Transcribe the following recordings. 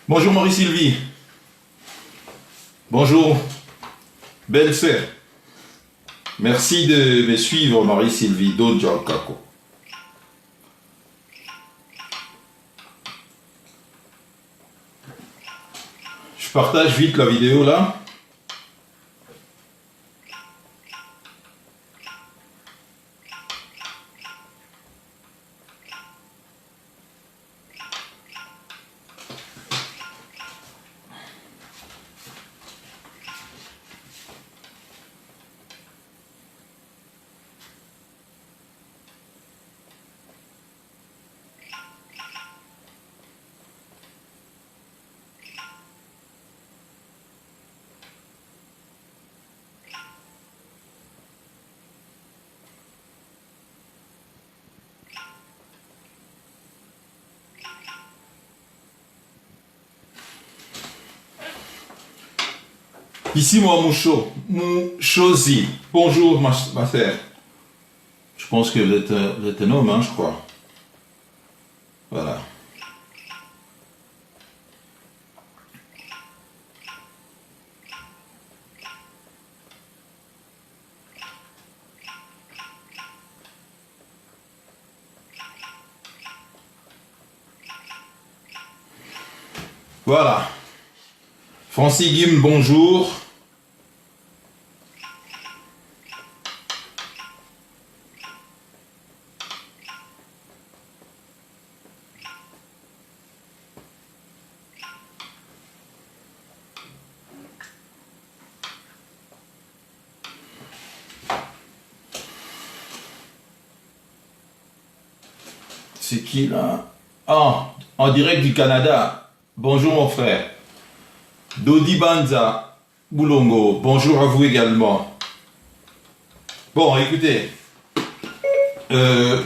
Bonjour Marie-Sylvie. Bonjour. Belle sœur. Merci de me suivre Marie-Sylvie Dodjakako. Je partage vite la vidéo là. Ici moi Mouchosi. Bonjour ma sœur. Je pense que vous êtes un homme, hein, je crois. Voilà. Voilà. Francis Guim, bonjour. C'est qui là? Ah, en direct du Canada. Bonjour mon frère. Dodi Banza Boulongo, bonjour à vous également. Bon, écoutez,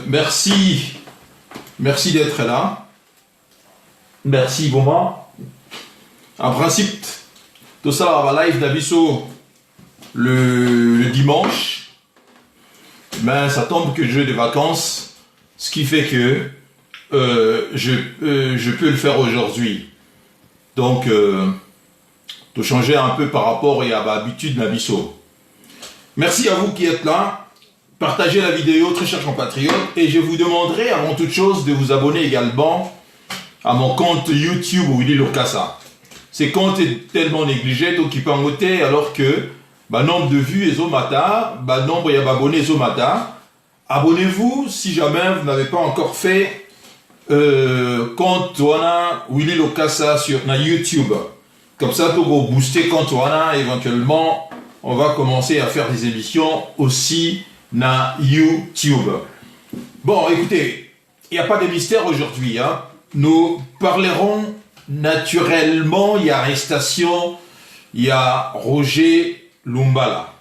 merci d'être là. Merci, bon. En principe, tout ça va live d'Abisso le dimanche. Mais ça tombe que je vais de vacances, ce qui fait que je peux le faire aujourd'hui. Donc, de changer un peu par rapport à l'habitude d'Abisso. Merci à vous qui êtes là. Partagez la vidéo, très chers compatriotes. Et je vous demanderai avant toute chose de vous abonner également à mon compte YouTube Willy Lokassa. Ce compte est tellement négligé, donc il peut en ôter alors que nombre de vues est au matin, nombre d'abonnés est au matin. Abonnez-vous si jamais vous n'avez pas encore fait compte Willy Lokassa sur YouTube. Comme ça, pour booster compte éventuellement, on va commencer à faire des émissions aussi na YouTube. Bon, écoutez, il n'y a pas de mystère aujourd'hui. Hein. Nous parlerons naturellement, il y a arrestation, il y a Roger Lumbala.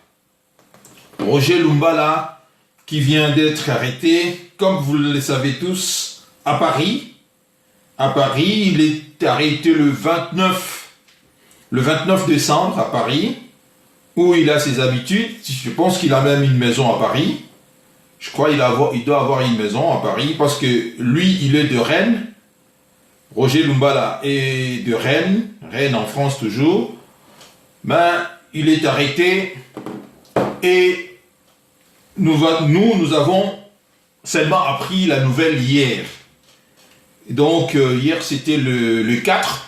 Roger Lumbala qui vient d'être arrêté, comme vous le savez tous, à Paris. À Paris, il est arrêté le 29 décembre à Paris, où il a ses habitudes. Je pense qu'il a même une maison à Paris. Je crois qu'il doit avoir une maison à Paris, parce que lui, il est de Rennes. Roger Lumbala est de Rennes, Rennes en France toujours. Mais il est arrêté et nous avons seulement appris la nouvelle hier. Donc hier c'était le 4.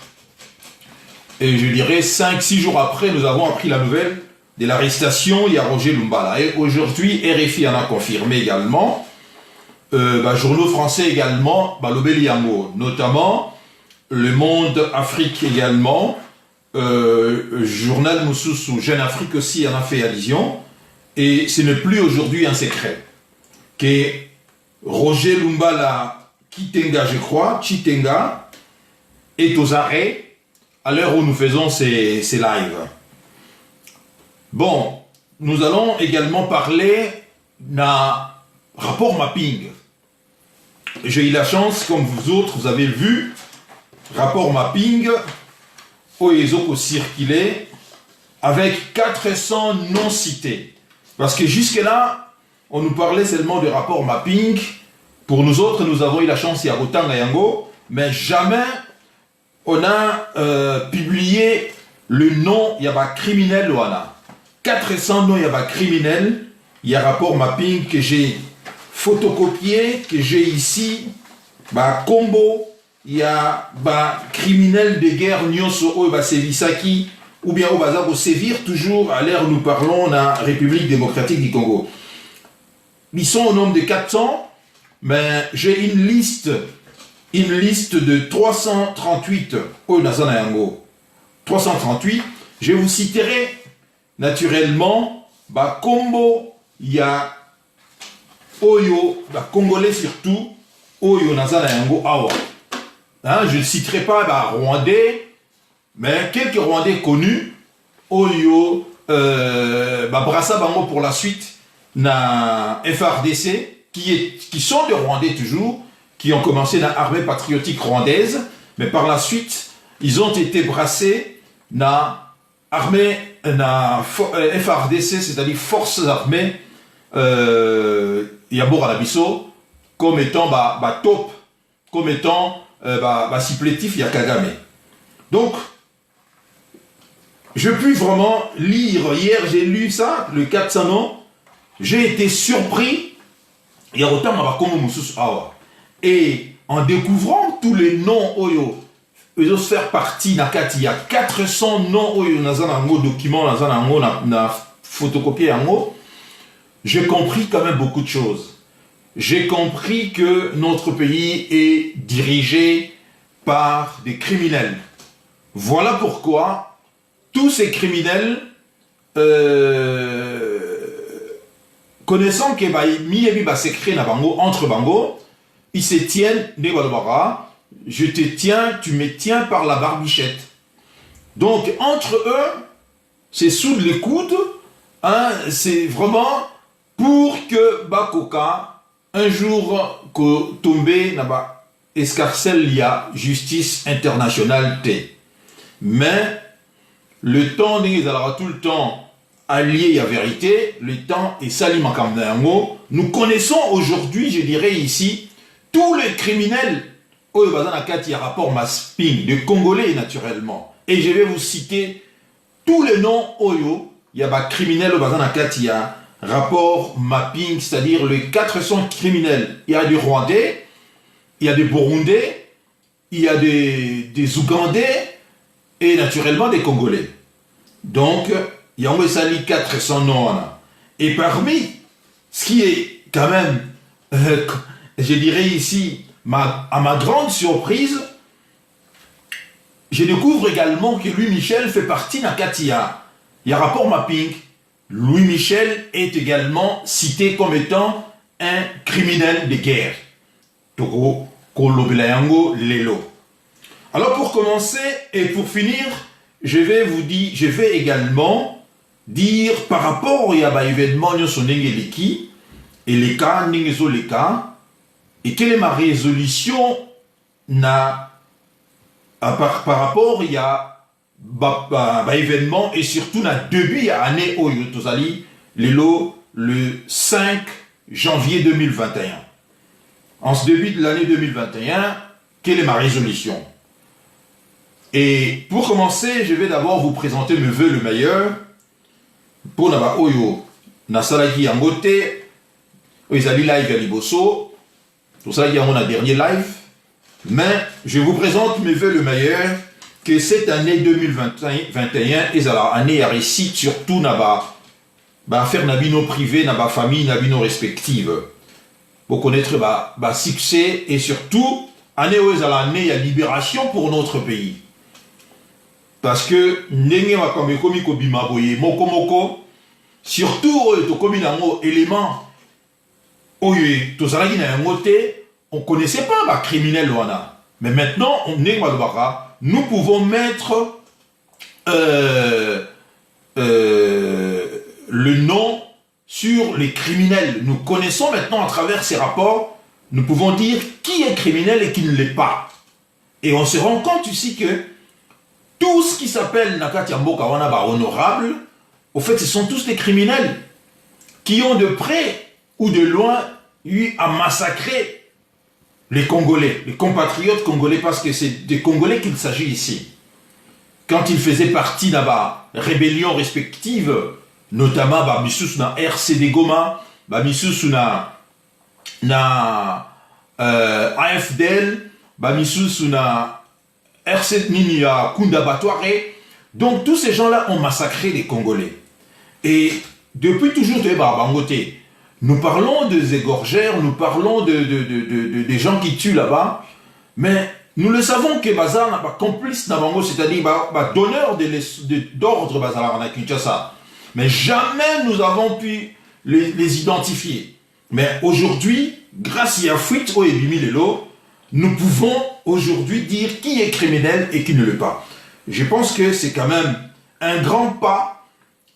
Et je dirais 5-6 jours après, nous avons appris la nouvelle de l'arrestation. Il y a Roger Lumbala. Et aujourd'hui, RFI en a confirmé également. Journaux français également, Lobeliamo, notamment Le Monde Afrique également. Journal Moussousou, Jeune Afrique aussi en a fait allusion. Et ce n'est plus aujourd'hui un secret que Roger Lumbala Kitenga, je crois, Chitenga, est aux arrêts à l'heure où nous faisons ces lives. Bon, nous allons également parler d'un rapport mapping. J'ai eu la chance, comme vous autres, vous avez vu, rapport mapping, où ils ont circulé avec 400 non cités. Parce que jusque-là, on nous parlait seulement de rapport mapping. Pour nous autres, nous avons eu la chance, il y a autant à Yango, mais jamais on a publié le nom, il y a criminel, on a 400 noms, il y a criminel, il y a rapport mapping que j'ai photocopié, que j'ai ici, combo, il y a criminel de guerre, nyonso, Sevisaki, ou bien au bazar au sévir, toujours à l'ère où nous parlons, la République démocratique du Congo. Ils sont au nombre de 400, mais j'ai une liste de 338 au Nazanayango. 338, je vous citerai naturellement, Combo, il y a Oyo, Congolais surtout, Oyo Nazanayango Awa. Hein, je ne citerai pas Rwandais, mais quelques Rwandais connus, Oyo, Brassa Bango pour la suite, na FRDC, qui sont des Rwandais toujours, qui ont commencé dans l'armée patriotique rwandaise, mais par la suite, ils ont été brassés dans l'armée, FRDC, c'est-à-dire Forces armées, Yabor Alabiso, comme étant top, comme étant supplétif Yakagame. Donc, je puis vraiment lire, hier j'ai lu ça, le 400 noms, j'ai été surpris, il y a autant et en découvrant tous les noms Oyo, ils osent faire partie, il y a 400 noms Oyo, dans un document, dans un photocopié, j'ai compris quand même beaucoup de choses. J'ai compris que notre pays est dirigé par des criminels. Voilà pourquoi tous ces criminels, connaissant que secret entre Bango, ils se tiennent, je te tiens, tu me tiens par la barbichette. Donc entre eux, c'est sous les coudes, hein, c'est vraiment pour que Bakoka, un jour que tombé escarcelle il y a justice internationale T. Mais le temps n'est tout le temps allié à vérité, le temps est salim en Kamdango. Nous connaissons aujourd'hui, je dirais ici, tous les criminels Oyo Bazanakati rapport mapping de Congolais naturellement. Et je vais vous citer tous les noms Oyo, il y a criminels Bazanakati rapport mapping, c'est-à-dire les 400 criminels. Il y a des Rwandais, il y a des Burundais, il y a des Ougandais et naturellement des Congolais. Donc, il y a au 400 noms. Et parmi ce qui est quand même, je dirais ici, à ma grande surprise, je découvre également que Louis Michel fait partie d'un Katia. Il y a rapport mapping. Louis Michel est également cité comme étant un criminel de guerre. Toro, Kolobelayango, Lelo. Alors pour commencer et pour finir, je vais également dire par rapport à l'événement et les cas, et quelle est ma résolution par rapport à l'événement et surtout na début à l'année le 5 janvier 2021. En ce début de l'année 2021, quelle est ma résolution? Et pour commencer, je vais d'abord vous présenter mes vœux le meilleur pour Naba Oyo Nasalaki Yangote, Oizali Live à Liboso, tout ça, il y a mon dernier live, mais je vous présente mes vœux le meilleur que cette année 2021 est la année à réussite surtout Naba faire Nabino privé, Naba famille, Nabino respective. Pour connaître succès et surtout année où est l'année à libération pour notre pays. Parce que surtout élément on ne connaissait pas criminel mais maintenant nous pouvons mettre le nom sur les criminels. Nous connaissons maintenant à travers ces rapports, nous pouvons dire qui est criminel et qui ne l'est pas. Et on se rend compte ici que tout ce qui s'appelle Nakati Mboka Wana honorable, au fait, ce sont tous des criminels qui ont de près ou de loin eu à massacrer les Congolais, les compatriotes congolais, parce que c'est des Congolais qu'il s'agit ici. Quand ils faisaient partie de la rébellion respective, notamment Bamissus na RCD Goma, Bamissus na AFDL, Bamissus na RCD Nini à Kunda Batouare. Donc tous ces gens-là ont massacré les Congolais. Et depuis toujours, nous parlons des égorgères, nous parlons des gens qui tuent là-bas, mais nous le savons que Bazar n'a pas complice Nabango, c'est-à-dire donneur d'ordre Bazar à Kinshasa. Mais jamais nous avons pu les identifier. Mais aujourd'hui, grâce à Fuite au Ebimilelo, nous pouvons aujourd'hui dire qui est criminel et qui ne l'est pas. Je pense que c'est quand même un grand pas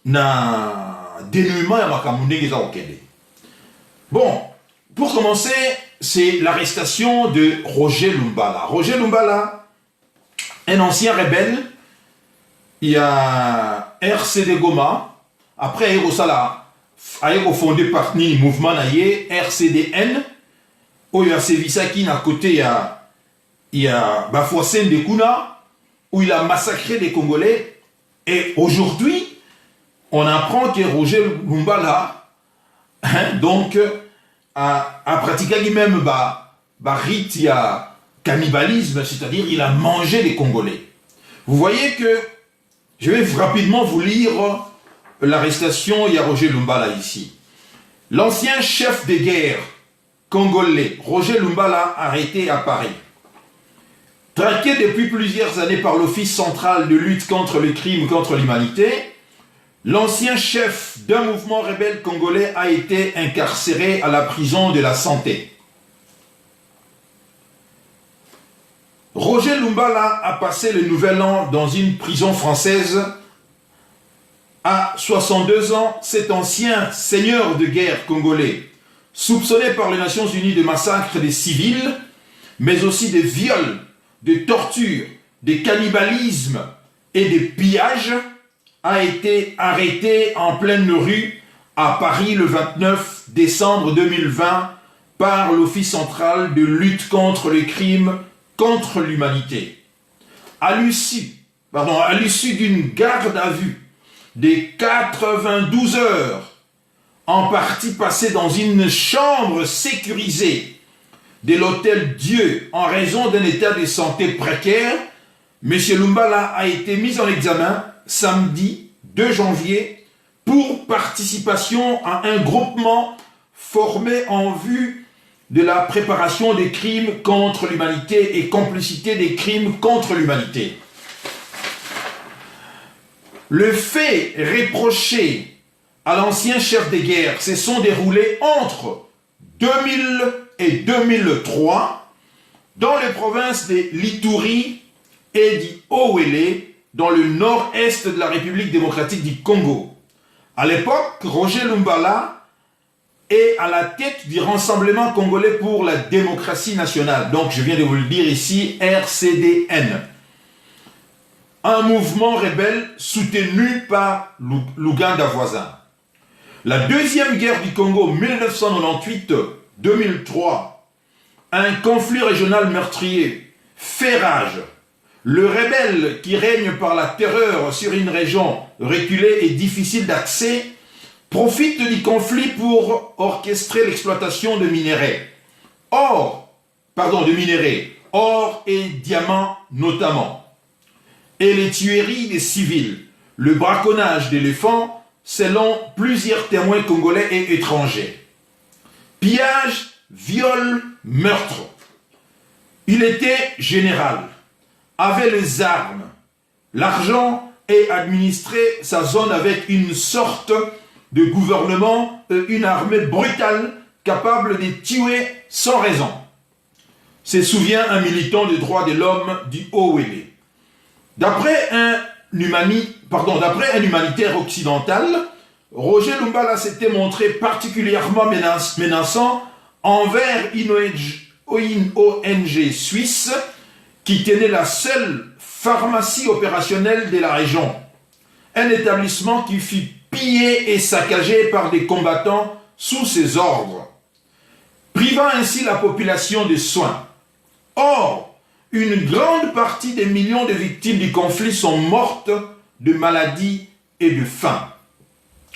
dans le dénouement à Makamune. Bon, pour commencer, c'est l'arrestation de Roger Lumbala. Roger Lumbala, un ancien rebelle, il y a RCD Goma, après il a fondé par le mouvement RCDN, où il y a Sevisaki, à côté il y a Bafouassen de Kuna, où il a massacré des Congolais. Et aujourd'hui, on apprend que Roger Lumbala, donc, a pratiqué lui-même rite, il y a cannibalisme, c'est-à-dire il a mangé les Congolais. Vous voyez que, je vais rapidement vous lire l'arrestation, il y a Roger Lumbala ici. L'ancien chef de guerre congolais, Roger Lumbala, arrêté à Paris. Traqué depuis plusieurs années par l'Office central de lutte contre les crimes contre l'humanité, l'ancien chef d'un mouvement rebelle congolais a été incarcéré à la prison de la Santé. Roger Lumbala a passé le nouvel an dans une prison française. À 62 ans, cet ancien seigneur de guerre congolais, soupçonné par les Nations Unies de massacres des civils, mais aussi de viols, de tortures, de cannibalisme et de pillages, a été arrêté en pleine rue à Paris le 29 décembre 2020 par l'Office central de lutte contre les crimes contre l'humanité. À l'issue d'une garde à vue de 92 heures, en partie passée dans une chambre sécurisée de l'hôtel Dieu en raison d'un état de santé précaire, M. Lumbala a été mis en examen samedi 2 janvier pour participation à un groupement formé en vue de la préparation des crimes contre l'humanité et complicité des crimes contre l'humanité. Le fait reproché à l'ancien chef de guerre se sont déroulés entre 2000 et 2003 dans les provinces de l'Ituri et du Haut-Uélé, dans le nord-est de la République démocratique du Congo. À l'époque, Roger Lumbala est à la tête du Rassemblement congolais pour la démocratie nationale. Donc, je viens de vous le dire ici, RCDN. Un mouvement rebelle soutenu par l'Ouganda voisin. La deuxième guerre du Congo, 1998-2003, un conflit régional meurtrier, fait rage. Le rebelle qui règne par la terreur sur une région reculée et difficile d'accès profite du conflit pour orchestrer l'exploitation de minerais. Or et diamants notamment. Et les tueries des civils, le braconnage d'éléphants selon plusieurs témoins congolais et étrangers. Pillage, viol, meurtre. Il était général, avait les armes, l'argent et administrait sa zone avec une sorte de gouvernement et une armée brutale capable de tuer sans raison. Se souvient un militant des droits de l'homme du Haut-Uélé. D'après un humanitaire occidental, Roger Lumbala s'était montré particulièrement menaçant envers une ONG suisse qui tenait la seule pharmacie opérationnelle de la région. Un établissement qui fut pillé et saccagé par des combattants sous ses ordres. privant ainsi la population de soins. Or, une grande partie des millions de victimes du conflit sont mortes de maladies et de faim.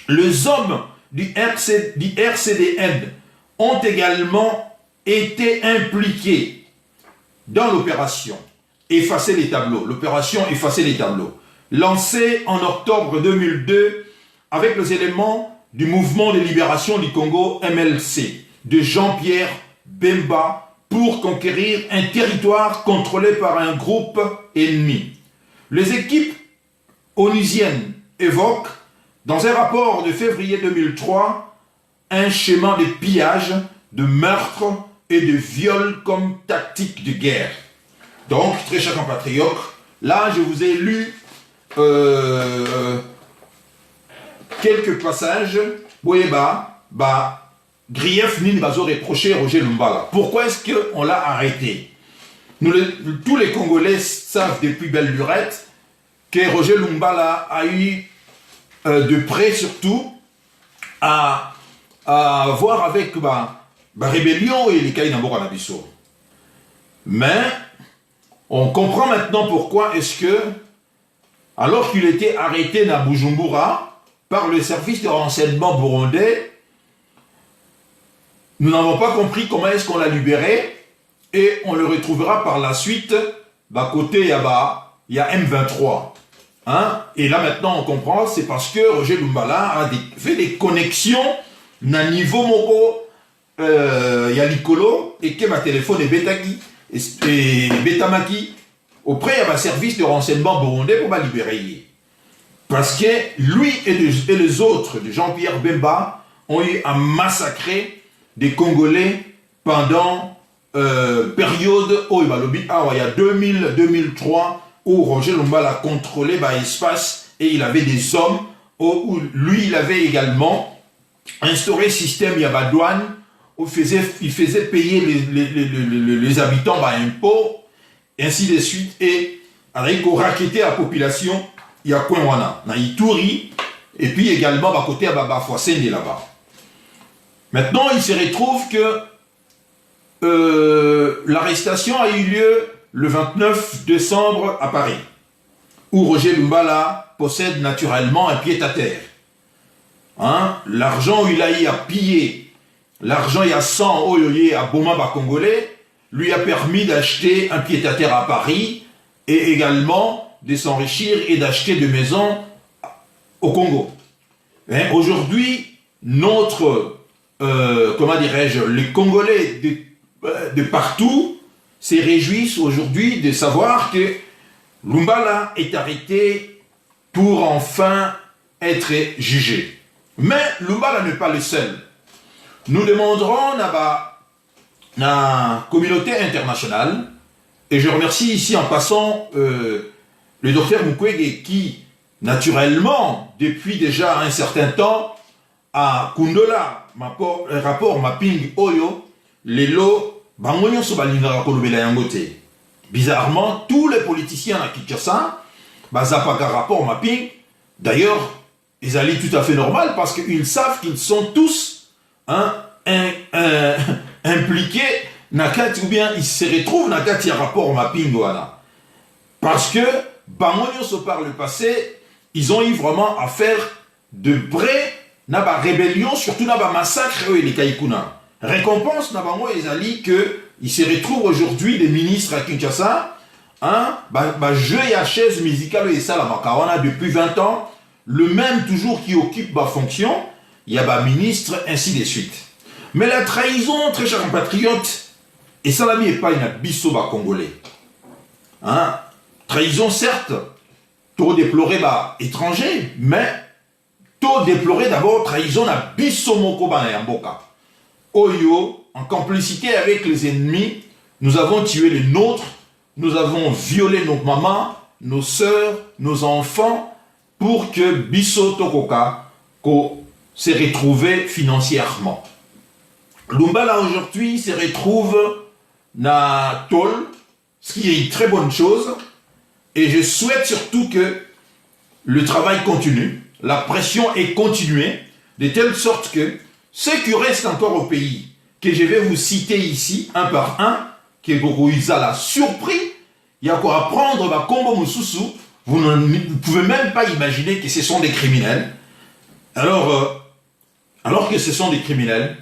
Les hommes du RCDN ont également été impliqués dans l'opération Effacer les tableaux, l'opération Effacer les tableaux, lancée en octobre 2002 avec les éléments du mouvement de libération du Congo MLC de Jean-Pierre Bemba pour conquérir un territoire contrôlé par un groupe ennemi. Les équipes onusiennes évoquent, dans un rapport de février 2003, un schéma de pillage, de meurtre et de viol comme tactique de guerre. Donc, très chers compatriotes, là, je vous ai lu quelques passages. Grief Nini Bazo reproché Roger Lumbala. Pourquoi est-ce qu'on l'a arrêté? Tous les Congolais savent depuis belle lurette que Roger Lumbala a eu de près surtout à voir avec rébellion et les Kainambora Nabiso. Mais on comprend maintenant pourquoi est-ce que, alors qu'il était arrêté à Bujumbura par le service de renseignement burundais, nous n'avons pas compris comment est-ce qu'on l'a libéré et on le retrouvera par la suite, côté, il y a M23. Hein? Et là maintenant on comprend, c'est parce que Roger Lumbala a fait des connexions à niveau moko, il y a l'icolo et que ma téléphone est Betaki et Betamaki auprès de service de renseignement burundais pour libérer. Parce que lui et les autres de Jean-Pierre Bemba ont eu à massacrer des Congolais pendant période où il y a 2000-2003 où Roger Lumbala contrôlait l'espace et il avait des hommes où lui il avait également instauré un système Yabadouane où il faisait payer les habitants impôts et ainsi de suite et avec raqueter la population il y a quoi na Ituri et puis également côté à Foissende là-bas. Maintenant, il se retrouve que l'arrestation a eu lieu le 29 décembre à Paris, où Roger Lumbala possède naturellement un pied-à-terre. Hein? L'argent il a eu à piller, l'argent il y a 100 oyoye à Bomba congolais, lui a permis d'acheter un pied-à-terre à Paris et également de s'enrichir et d'acheter des maisons au Congo. Hein? Aujourd'hui, comment dirais-je, les Congolais de partout se réjouissent aujourd'hui de savoir que Lumbala est arrêté pour enfin être jugé. Mais Lumbala n'est pas le seul. Nous demanderons à la communauté internationale, et je remercie ici en passant le docteur Mukwege qui, naturellement, depuis déjà un certain temps, à Kundola, rapport mapping Oyo, les lots, bizarrement, tous les politiciens à Kinshasa, Bazapaka rapport mapping, d'ailleurs, ils allaient tout à fait normal parce qu'ils savent qu'ils sont tous impliqués, ou bien ils se retrouvent dans le rapport mapping. Parce que, par le passé, ils ont eu vraiment à faire de vrais rébellion, surtout massacre et les Kaikuna. Récompense nabango ezali que il se retrouve aujourd'hui des ministres à Kinshasa, jeu et chaise musicale et ça la makawana depuis 20 ans, le même toujours qui occupe ma fonction, il y a ministre ainsi de suite. Mais la trahison, très chers compatriotes, et ça l'ami est pas une bisso congolais. Trahison certes, trop déploré étranger, mais tout déplorer d'abord trahison à Bissomoko Banayamboka. Oyo, en complicité avec les ennemis, nous avons tué les nôtres, nous avons violé nos mamans, nos sœurs, nos enfants, pour que Bisso Tokoka se retrouve financièrement. Lumbala aujourd'hui se retrouve na Tol, ce qui est une très bonne chose, et je souhaite surtout que le travail continue. La pression est continuée, de telle sorte que ceux qui restent encore au pays, que je vais vous citer ici, un par un, que Gogoïza l'a surpris. Il y a quoi apprendre, bah, Kombo Moussousou. Vous ne pouvez même pas imaginer que ce sont des criminels. Alors que ce sont des criminels,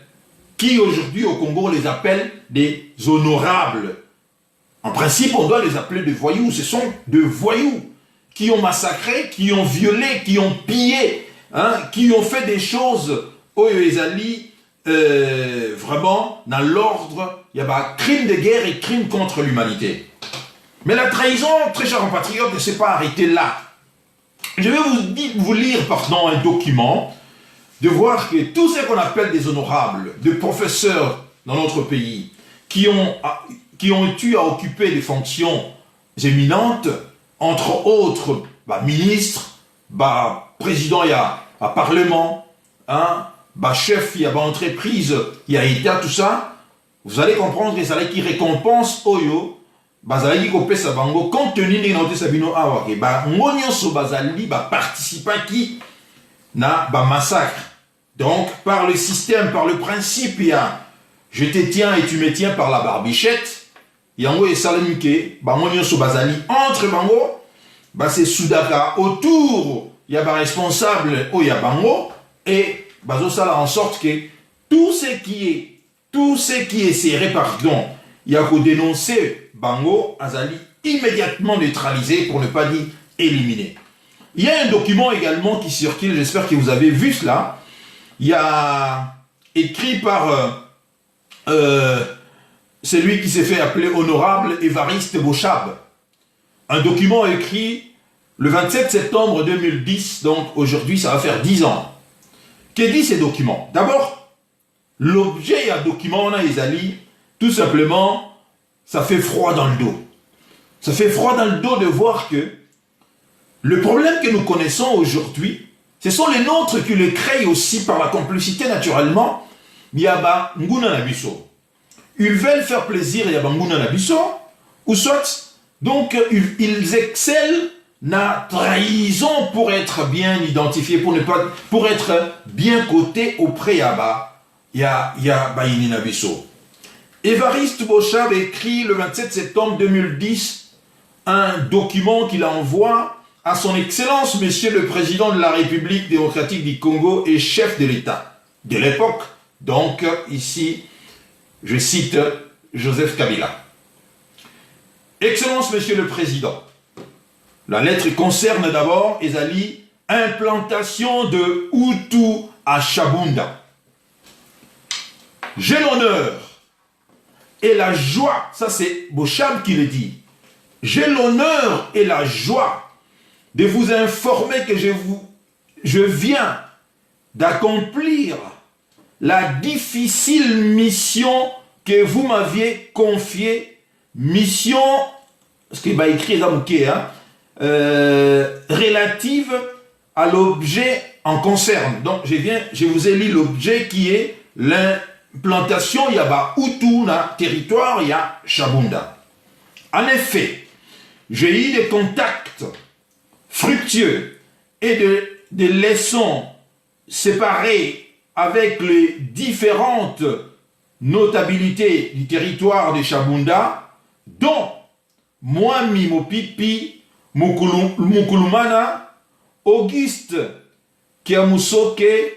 qui aujourd'hui au Congo les appellent des honorables. En principe, on doit les appeler des voyous. Ce sont des voyous qui ont massacré, qui ont violé, qui ont pillé, hein, qui ont fait des choses aux Ezali, vraiment, dans l'ordre, il y a crime de guerre et crime contre l'humanité. Mais la trahison, très chers compatriotes, ne s'est pas arrêtée là. Je vais vous lire, pardon, un document, de voir que tous ceux qu'on appelle des honorables, des professeurs dans notre pays, qui ont eu à occuper des fonctions éminentes, entre autres, ministres, président, il y a parlement, hein, chef, il y a entreprise, il y a État, tout ça, vous allez comprendre que ça qui récompense Oyo, bazali ko pesa bango compte tenu de notre sabino awa ke ngonyo so bazali participant qui na massacre. Donc par le système, par le principe, il y a je te tiens et tu me tiens par la barbichette. Yango et salamike ngonyo so bazali entre bango c'est soudaka autour il y a responsable o ya bango et bazo sala en sorte que tout ce qui est serré pardon il y a qu'au dénoncer Bango Azali immédiatement neutralisé pour ne pas dire éliminé. Il y a un document également qui circule, j'espère que vous avez vu cela. Il y a écrit par celui qui s'est fait appeler honorable Évariste Bochab. Un document écrit le 27 septembre 2010, donc aujourd'hui ça va faire 10 ans. Que dit ces documents? D'abord, l'objet et un document, on a Ezali, tout simplement, ça fait froid dans le dos. Ça fait froid dans le dos de voir que le problème que nous connaissons aujourd'hui, ce sont les nôtres qui le créent aussi par la complicité naturellement. Yaba Nguna Nabiso. Ils veulent faire plaisir Yaba Nguna Nabiso, ou soit, donc ils excellent na trahison pour être bien identifiés, pour être bien cotés auprès Yaba Baini Nabiso. Évariste Bochab écrit le 27 septembre 2010 un document qu'il envoie à son Excellence, Monsieur le Président de la République démocratique du Congo et chef de l'État de l'époque. Donc, ici, je cite Joseph Kabila. Excellence, Monsieur le Président, la lettre concerne d'abord, Ezali, implantation de Hutu à Chabunda. J'ai l'honneur et la joie, ça c'est Bochab qui le dit, j'ai l'honneur et la joie de vous informer que je viens d'accomplir la difficile mission que vous m'aviez confiée, mission, ce qui va écrit relative à l'objet en concerne. Donc je vous ai lu l'objet qui est l'implantation, il y a Hutu na territoire, il y a Chabunda. En effet, j'ai eu des contacts fructueux et des leçons séparées avec les différentes notabilités du territoire de Chabunda, dont Mwami Mopipi Mukulumana, Auguste Kiamusoke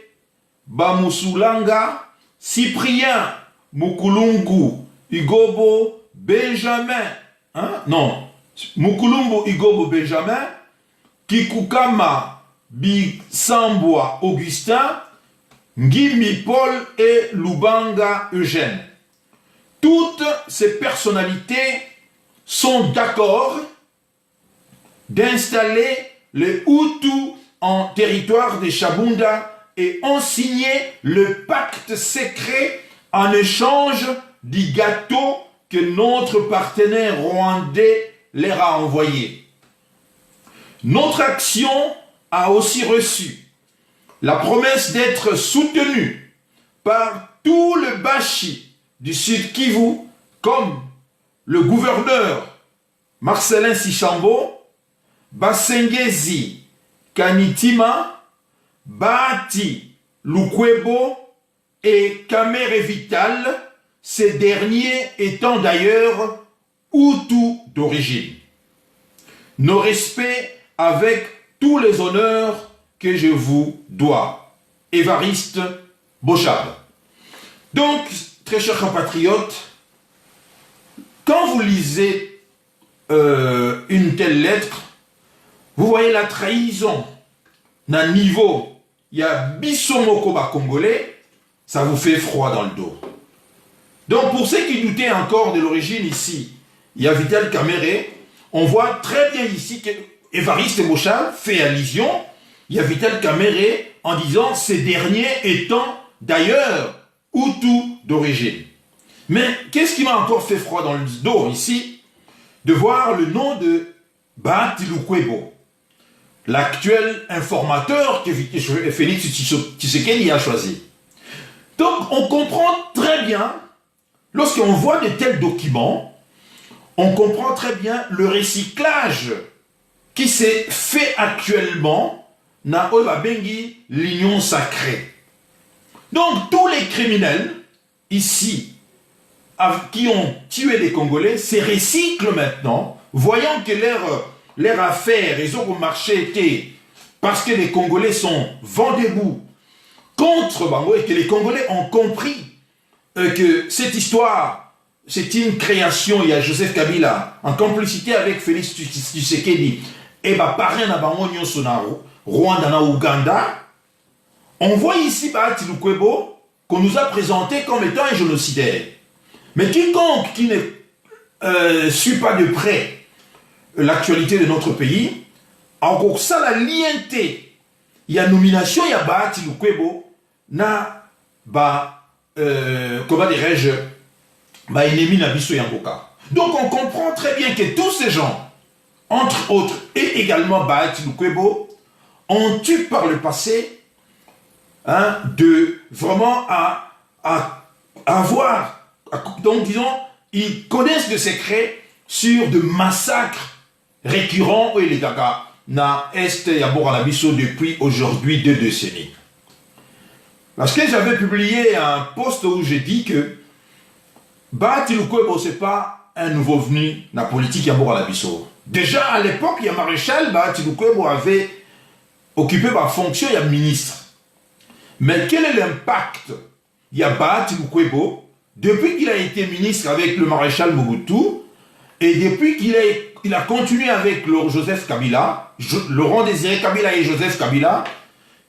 Bamusulanga, Cyprien Mukulungu Igobo Benjamin, Mukulumbu Igobo Benjamin, Kikukama Bisambwa Augustin, Ngimi Paul et Lubanga Eugène. Toutes ces personnalités sont d'accord d'installer les Hutus en territoire de Chabunda et ont signé le pacte secret en échange du gâteau que notre partenaire rwandais leur a envoyé. Notre action a aussi reçu la promesse d'être soutenue par tout le Bashi du Sud Kivu, comme le gouverneur Marcelin Sichambo, Basengezi Kanitima, Bahati Lukwebo et Kamere Vital, ces derniers étant d'ailleurs Hutus d'origine. Nos respects avec tous les honneurs que je vous dois. Évariste Bochab. Donc, très chers compatriotes, quand vous lisez une telle lettre, vous voyez la trahison d'un niveau, il y a Bissomoko Congolais, ça vous fait froid dans le dos. Donc, pour ceux qui doutaient encore de l'origine ici, il y a Vital Kamere, on voit très bien ici que Évariste Bochab fait allusion, il y a Vital Kamere en disant ces derniers étant d'ailleurs Hutus d'origine. Mais qu'est-ce qui m'a encore fait froid dans le dos ici? De voir le nom de Bahati Lukwebo, l'actuel informateur que Félix Tshisekedi a choisi. Donc on comprend très bien, lorsqu'on voit de tels documents, on comprend très bien le recyclage qui s'est fait actuellement dans l'Union sacrée. Donc tous les criminels ici qui ont tué les Congolais se recyclent maintenant, voyant que leur affaire, ils ont marché parce que les Congolais sont vent debout contre Bango et que les Congolais ont compris que cette histoire, c'est une création, il y a Joseph Kabila, en complicité avec Félix Tshisekedi, et parrain à Bango Nyonso na Rwanda, na Ouganda. On voit ici Bahati Lukwebo qu'on nous a présenté comme étant un génocidaire. Mais quiconque qui ne suit pas de près l'actualité de notre pays, encore ça la lienté, il y a nomination, il y a Bahati Lukwebo, na comment dirais-je, ennemi na biso yamboka. Donc on comprend très bien que tous ces gens, entre autres, et également Bahati Lukwebo, ont eu par le passé de vraiment à avoir, donc disons, ils connaissent des secrets sur de massacres récurrents et les gaga na Est Yabora Labiso depuis aujourd'hui 2 décennies. Parce que j'avais publié un post où j'ai dit que Bahati Lukwebo, ce n'est pas un nouveau venu dans la politique Yabora Labiso. Déjà à l'époque, il y a maréchal Bahati Lukwebo avait occupé ma fonction, il y a ministre. Mais quel est l'impact? Il y a Bahati Lukwebo, depuis qu'il a été ministre avec le maréchal Mobutu, et depuis qu'il a continué avec Joseph Kabila, Laurent Désiré Kabila et Joseph Kabila,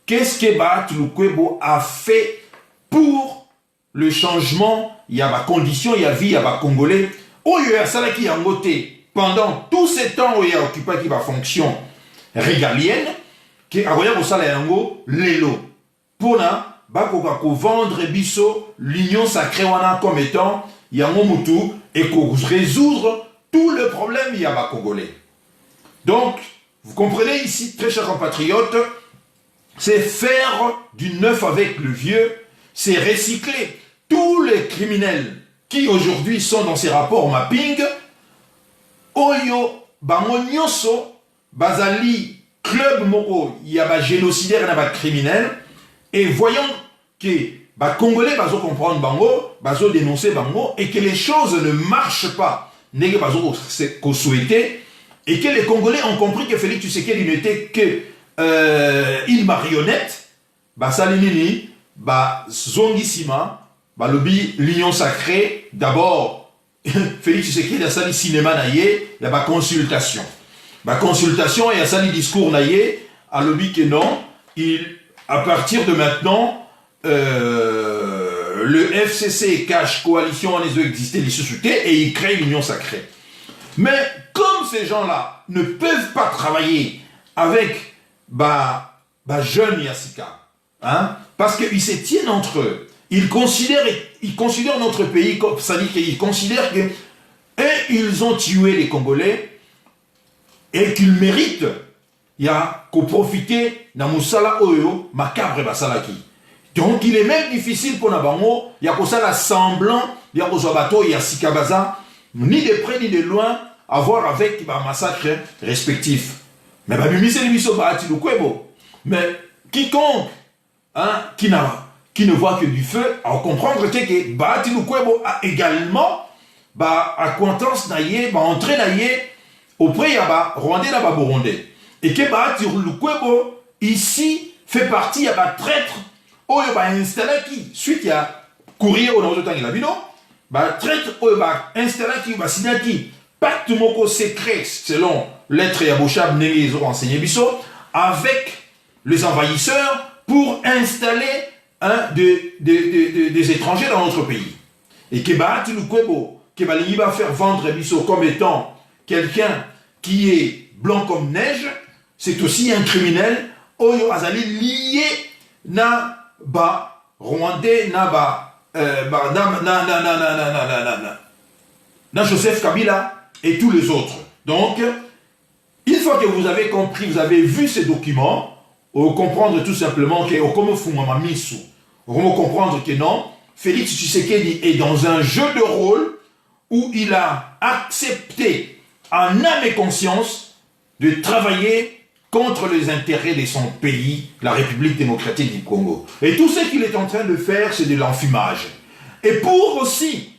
qu'est-ce que Bahati Lukwebo a fait pour le changement? Il y a ma condition, il y a vie, il y a ma Congolais. Oh, il y a ça qui a voté pendant tout ce temps où il a occupé ma fonction régalienne, qui a voyagé au salaire Lelo. Pour vendre biso l'union sacrée comme étant Yango Mutu et pour résoudre tout le problème il y a Congolais. Donc, vous comprenez ici, très chers compatriotes, c'est faire du neuf avec le vieux, c'est recycler tous les criminels qui aujourd'hui sont dans ces rapports mapping. Oyo, bango nyonso, bazali, club moko, il y a génocidaire et criminel. Et voyons que les Congolais vont comprendre Bango, vont dénoncer Bango, et que les choses ne marchent pas, qu'on souhaitait, et que les Congolais ont compris que Félix Tshisekedi n'était qu'une marionnette, Salinini, Zongisima, Lobi, l'union sacrée, d'abord, Félix Tshisekedi a sali cinéma naïe, il y a consultation. Consultation et a sali discours naïe, a Lobi que non, à partir de maintenant, le FCC cache coalition en les exister, les sociétés, et il crée l'union sacrée. Mais comme ces gens-là ne peuvent pas travailler avec jeunes Yassika, parce qu'ils se tiennent entre eux, ils considèrent notre pays comme ça, ils considèrent que ils ont tué les Congolais et qu'ils méritent. Il y a qu'au profiter na musala oyo macabre basalaki. Donc il est même difficile pour Nabango, il y a qu'au ça semblant, il y a qu'au bateau, il y a Sikabaza, ni de près ni de loin, à voir avec les massacres respectifs. Mais mais quiconque qui qui ne voit que du feu, à comprendre que Bahati Lukwebo a également acquaintance naïe, entrée naïe auprès de Rwandais là Burundais. Et que Bahati Lukwebo ici fait partie de traître où il va installer qui suite à courrier au nom de Tanguy Labino, traître où il va installer qui va signer qui pacte moko secret selon lettre Yabouchab Négué renseigné Bisso avec les envahisseurs pour installer des étrangers dans notre pays. Et que Bahati Lukwebo, que va faire vendre Bisso comme étant quelqu'un qui est blanc comme neige, c'est aussi un criminel Oyo Azali lié na Rwandais na Joseph Kabila et tous les autres. Donc, une fois que vous avez compris, vous avez vu ces documents, vous comprendre tout simplement que comme vous comprendre que non, Félix Tshisekedi est dans un jeu de rôle où il a accepté en âme et conscience de travailler contre les intérêts de son pays, la République démocratique du Congo. Et tout ce qu'il est en train de faire, c'est de l'enfumage. Et pour aussi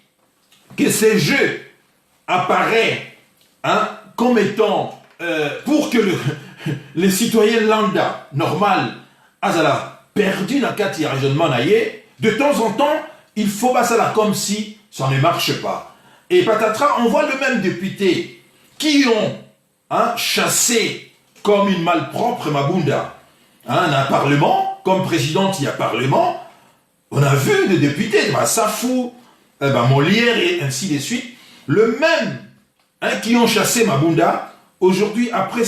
que ces jeux apparaissent comme étant, pour que les citoyens lambda, normal, azala, perdu dans le raisonnement naïe, de temps en temps, il faut passer là comme si ça ne marche pas. Et patatras, on voit le même député qui ont chassé comme une malpropre Mabunda, un parlement, comme présidente il y a parlement, on a vu des députés, Safou, Molière et ainsi de suite, le même qui ont chassé Mabunda, aujourd'hui, après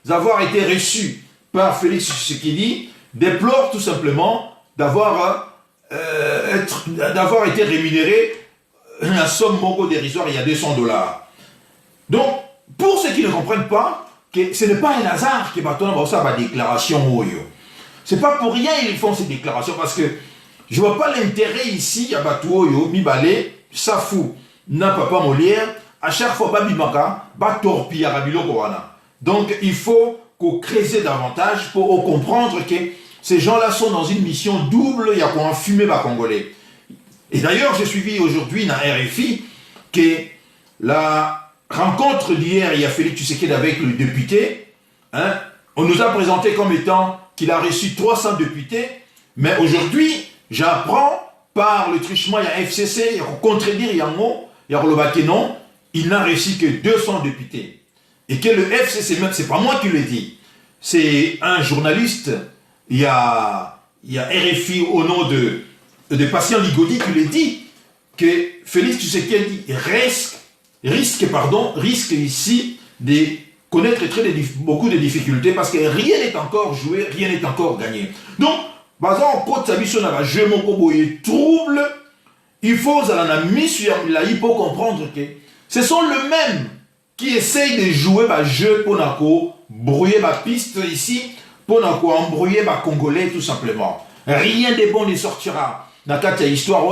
avoir été reçu par Félix Tshisekedi, déplore tout simplement d'avoir été rémunéré la somme moko dérisoire, il y a $200. Donc, pour ceux qui ne comprennent pas, que ce n'est pas un hasard que Baton a ma déclaration. Ce n'est pas pour rien qu'ils font ces déclarations, parce que je ne vois pas l'intérêt ici à Batouoyo, Mibale, Safou, n'a papa Molière, à chaque fois Babimaka, Batorpi, Arabilo Kowana. Donc il faut qu'on crée davantage pour comprendre que ces gens-là sont dans une mission double, il y a qu'on fumer les Congolais. Et d'ailleurs, j'ai suivi aujourd'hui dans RFI que la rencontre d'hier, il y a Félix Tshisekedi avec le député. On nous a présenté comme étant qu'il a reçu 300 députés, mais aujourd'hui, j'apprends par le truchement, il y a FCC, il y a contredire, il y a mot, il y a le non, il n'a reçu que 200 députés. Et que le FCC, même, c'est pas moi qui le dis, c'est un journaliste, il y a RFI au nom de Patient Ligodi qui le dit, que Félix Tshisekedi risque ici de connaître beaucoup de difficultés parce que rien n'est encore joué, rien n'est encore gagné. Donc, jeu trouble, il faut pour comprendre que ce sont les mêmes qui essayent de jouer le jeu pour brouiller la piste ici, pour embrouiller les Congolais tout simplement. Rien de bon ne sortira dans cette histoire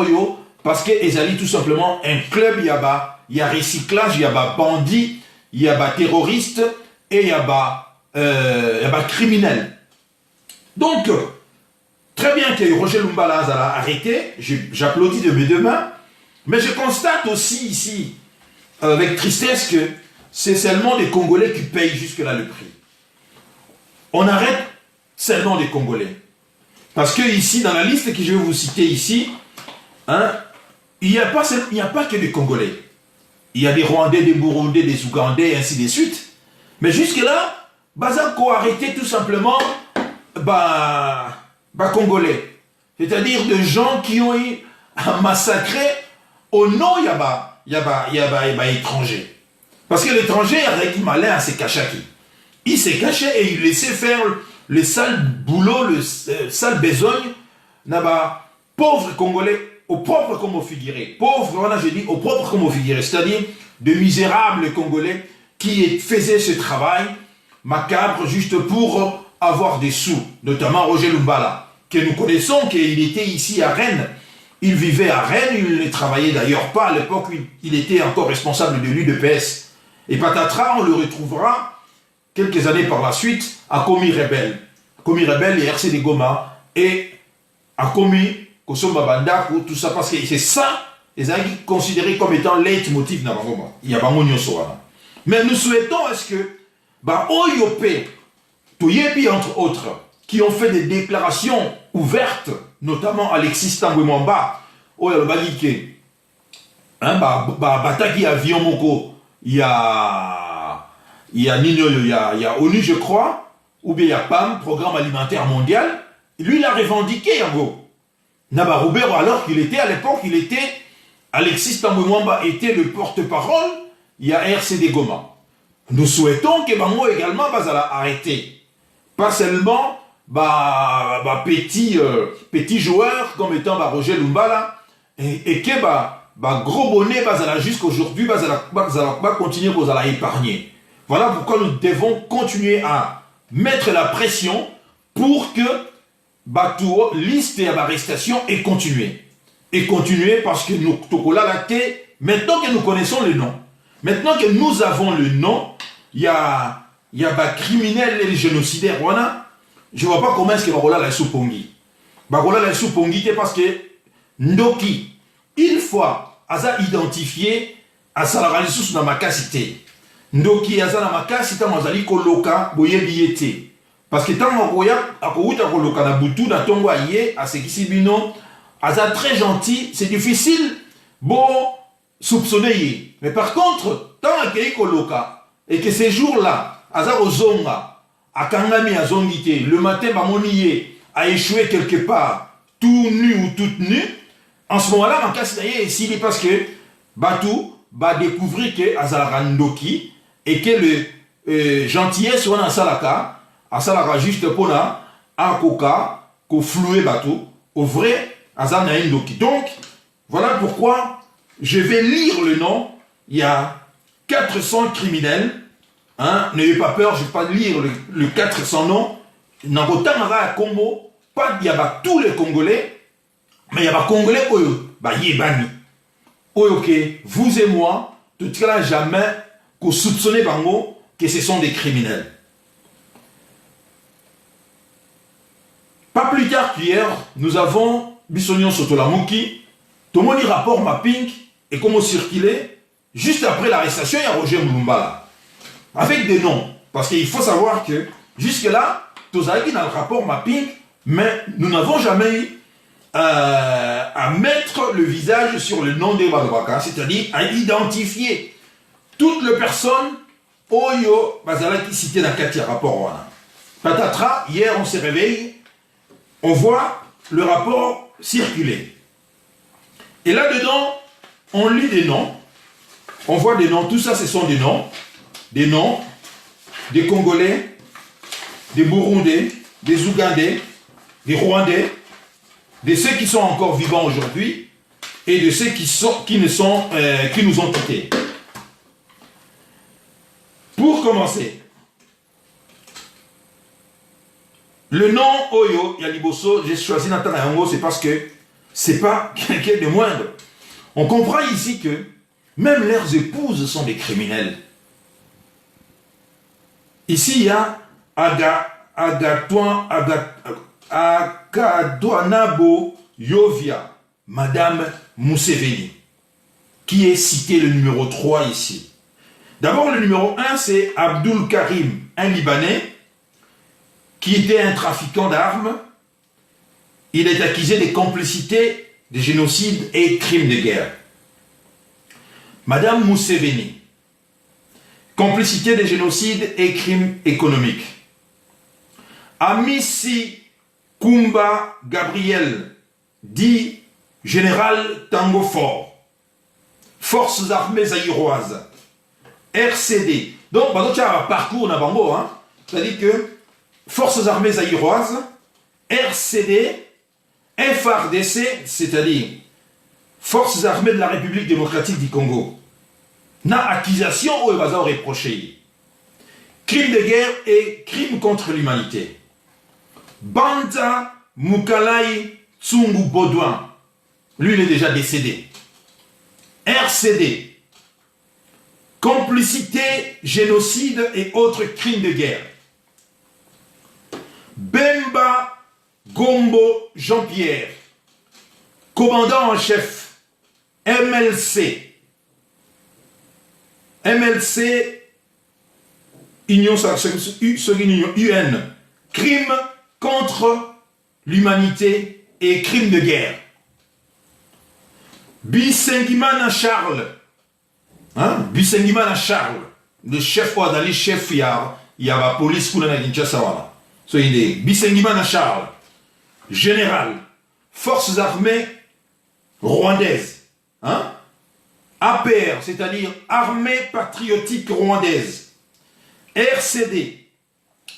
parce que Ezali tout simplement un club, il y a recyclage, il y a bandits, il y a terroristes et il y a criminels. Donc, très bien que Roger Lumbala a arrêté, j'applaudis de mes deux mains, mais je constate aussi ici, avec tristesse, que c'est seulement des Congolais qui payent jusque-là le prix. On arrête seulement des Congolais. Parce que ici, dans la liste que je vais vous citer ici, il n'y a pas que des Congolais. Il y a des Rwandais, des Burundais, des Ougandais, et ainsi de suite. Mais jusque-là, Bazako a arrêté tout simplement Congolais. C'est-à-dire de gens qui ont eu à massacrer au nom étranger. Parce que l'étranger a dit malin à se cacher. Il s'est caché et il laissait faire le sale boulot, le sale besogne, pauvres Congolais, au propre comme au figuré. Pauvres, voilà, je dis, au propre comme au figuré. C'est-à-dire de misérables Congolais qui faisaient ce travail macabre juste pour avoir des sous. Notamment Roger Lumbala, que nous connaissons, qu'il était ici à Rennes. Il vivait à Rennes, il ne travaillait d'ailleurs pas à l'époque, il était encore responsable de l'UDPS. Et patatras, on le retrouvera quelques années par la suite à Komi Rebelle. Komi Rebelle et RC de Goma. Et a commis, tout ça, parce que c'est ça, ils ont considéré comme étant leitmotiv dans il y a pas mais nous souhaitons est-ce que, Oyopé, Toyebi entre autres, qui ont fait des déclarations ouvertes, notamment Alexis Tambwe Mwamba, Oyalobagike, Bataki avion moko, il y a Nino, il y a ONU, je crois, ou bien il y a PAM, Programme Alimentaire Mondial, lui il a revendiqué en gros. Naba Roubero, alors qu'il était à l'époque, Alexis Tambwe Mwamba était le porte-parole, il y a RCD Goma. Nous souhaitons que Bango également va arrêter. Pas seulement petit joueur comme étant Roger Lumbala et que gros bonnet jusqu'à aujourd'hui va continuer à épargner. Voilà pourquoi nous devons continuer à mettre la pression pour que liste et arrestation et continuer. Et continuer parce que nous, maintenant que nous connaissons le nom, maintenant que nous avons le nom, il y a criminels et les génocidaires. Je ne vois pas comment est-ce que Barola la soupongi. Barola la soupongi parce que Ndoki, une fois, a identifié à Salaralisus dans ma casité. Ndoki a dans ma casité, Mazali Koloka, Boye Biete. Parce que tant que Koloka na Boutou, na Tongo Aye, à Sekisibino, Aza très gentil, c'est difficile, soupçonner. Mais par contre, tant que Koloka, et que ces jours-là, Aza Ozonga, à Kangami Azongite, le matin, Bamoniye a échoué quelque part, tout nu ou toute nue, en ce moment-là, ma casse est ici, parce que Batou va découvrir que Azarandoki et que le gentillesse soit dans Salaka, à Salaka juste pour la, à Koka, qu'au floué Batou, au vrai Azanaïndoki. Donc, voilà pourquoi je vais lire le nom. Il y a 400 criminels. N'ayez pas peur, je ne vais pas lire le 400 noms. Dans le temps, à Congo, il y a tous les Congolais, mais il y a des Congolais qui Yébani. Ok, vous et moi, tout cas, jamais qu'on soupçonne Bango que ce sont des criminels. Pas plus tard qu'hier, nous avons Bissonion Sotolamuki, tout le monde rapport mapping et comment circuler. Juste après l'arrestation, il y a Roger Mulumbala. Avec des noms. Parce qu'il faut savoir que jusque-là, Tozaki dans le rapport mapping, mais nous n'avons jamais eu à mettre le visage sur le nom des Badobaka, c'est-à-dire à identifier toutes les personnes Oyo Bazala qui citaient dans le 4e rapport. Patatra, hier on s'est réveillé, on voit le rapport circuler. Et là-dedans, on lit des noms, on voit des noms, tout ça ce sont des noms des Congolais, des Burundais, des Ougandais, des Rwandais, de ceux qui sont encore vivants aujourd'hui et de ceux qui nous ont quittés. Pour commencer, le nom Oyo Yaliboso, j'ai choisi Nathan Yango, c'est parce que c'est pas quelqu'un de moindre. On comprend ici que même leurs épouses sont des criminels. Ici, il y a Akadouanabo Yovia, Madame Museveni, qui est cité le numéro 3 ici. D'abord, le numéro 1, c'est Abdul Karim, un Libanais, qui était un trafiquant d'armes. Il est accusé de complicité, de génocide et crimes de guerre. Madame Museveni, complicité de génocide et crimes économiques. Amissi Kumba Gabriel, dit général Tango Fort, Forces armées zaïroises, RCD. Donc, il y a un parcours dans Bango, c'est-à-dire que Forces armées zaïroises, RCD, FARDC, c'est-à-dire Forces armées de la République démocratique du Congo. Na accusation ou bazar reproché. Crime de guerre et crime contre l'humanité. Banta Mukalai Tsungu Baudouin. Lui, il est déjà décédé. RCD. Complicité, génocide et autres crimes de guerre. Bemba Gombo Jean-Pierre, commandant en chef, MLC, Union, UN, crime contre l'humanité et crime de guerre. Bisengimana Charles, Bisengimana Charles, le chef Ouadali, chef il y a la police qui est Kinshasa. So il est Bisengimana Charles, général, forces armées rwandaises, APR, c'est-à-dire Armée patriotique rwandaise, RCD,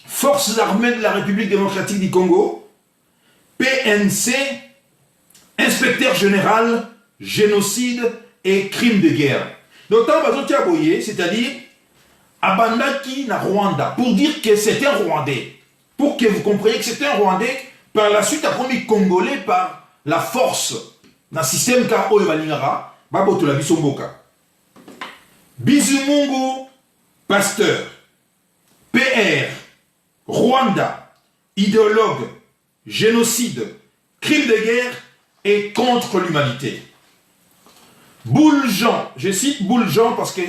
Forces armées de la République démocratique du Congo, PNC, inspecteur général, génocide et crimes de guerre. Donc, c'est-à-dire Abandaki na Rwanda, pour dire que c'est un Rwandais, pour que vous compreniez que c'est un Rwandais, par la suite, après Congolais par la force, dans le système K.O. et Balingara, Baboto la Bisomboka. Bizumungu, pasteur, PR, Rwanda, idéologue, génocide, crime de guerre et contre l'humanité. Bouljean, je cite Bouljean parce que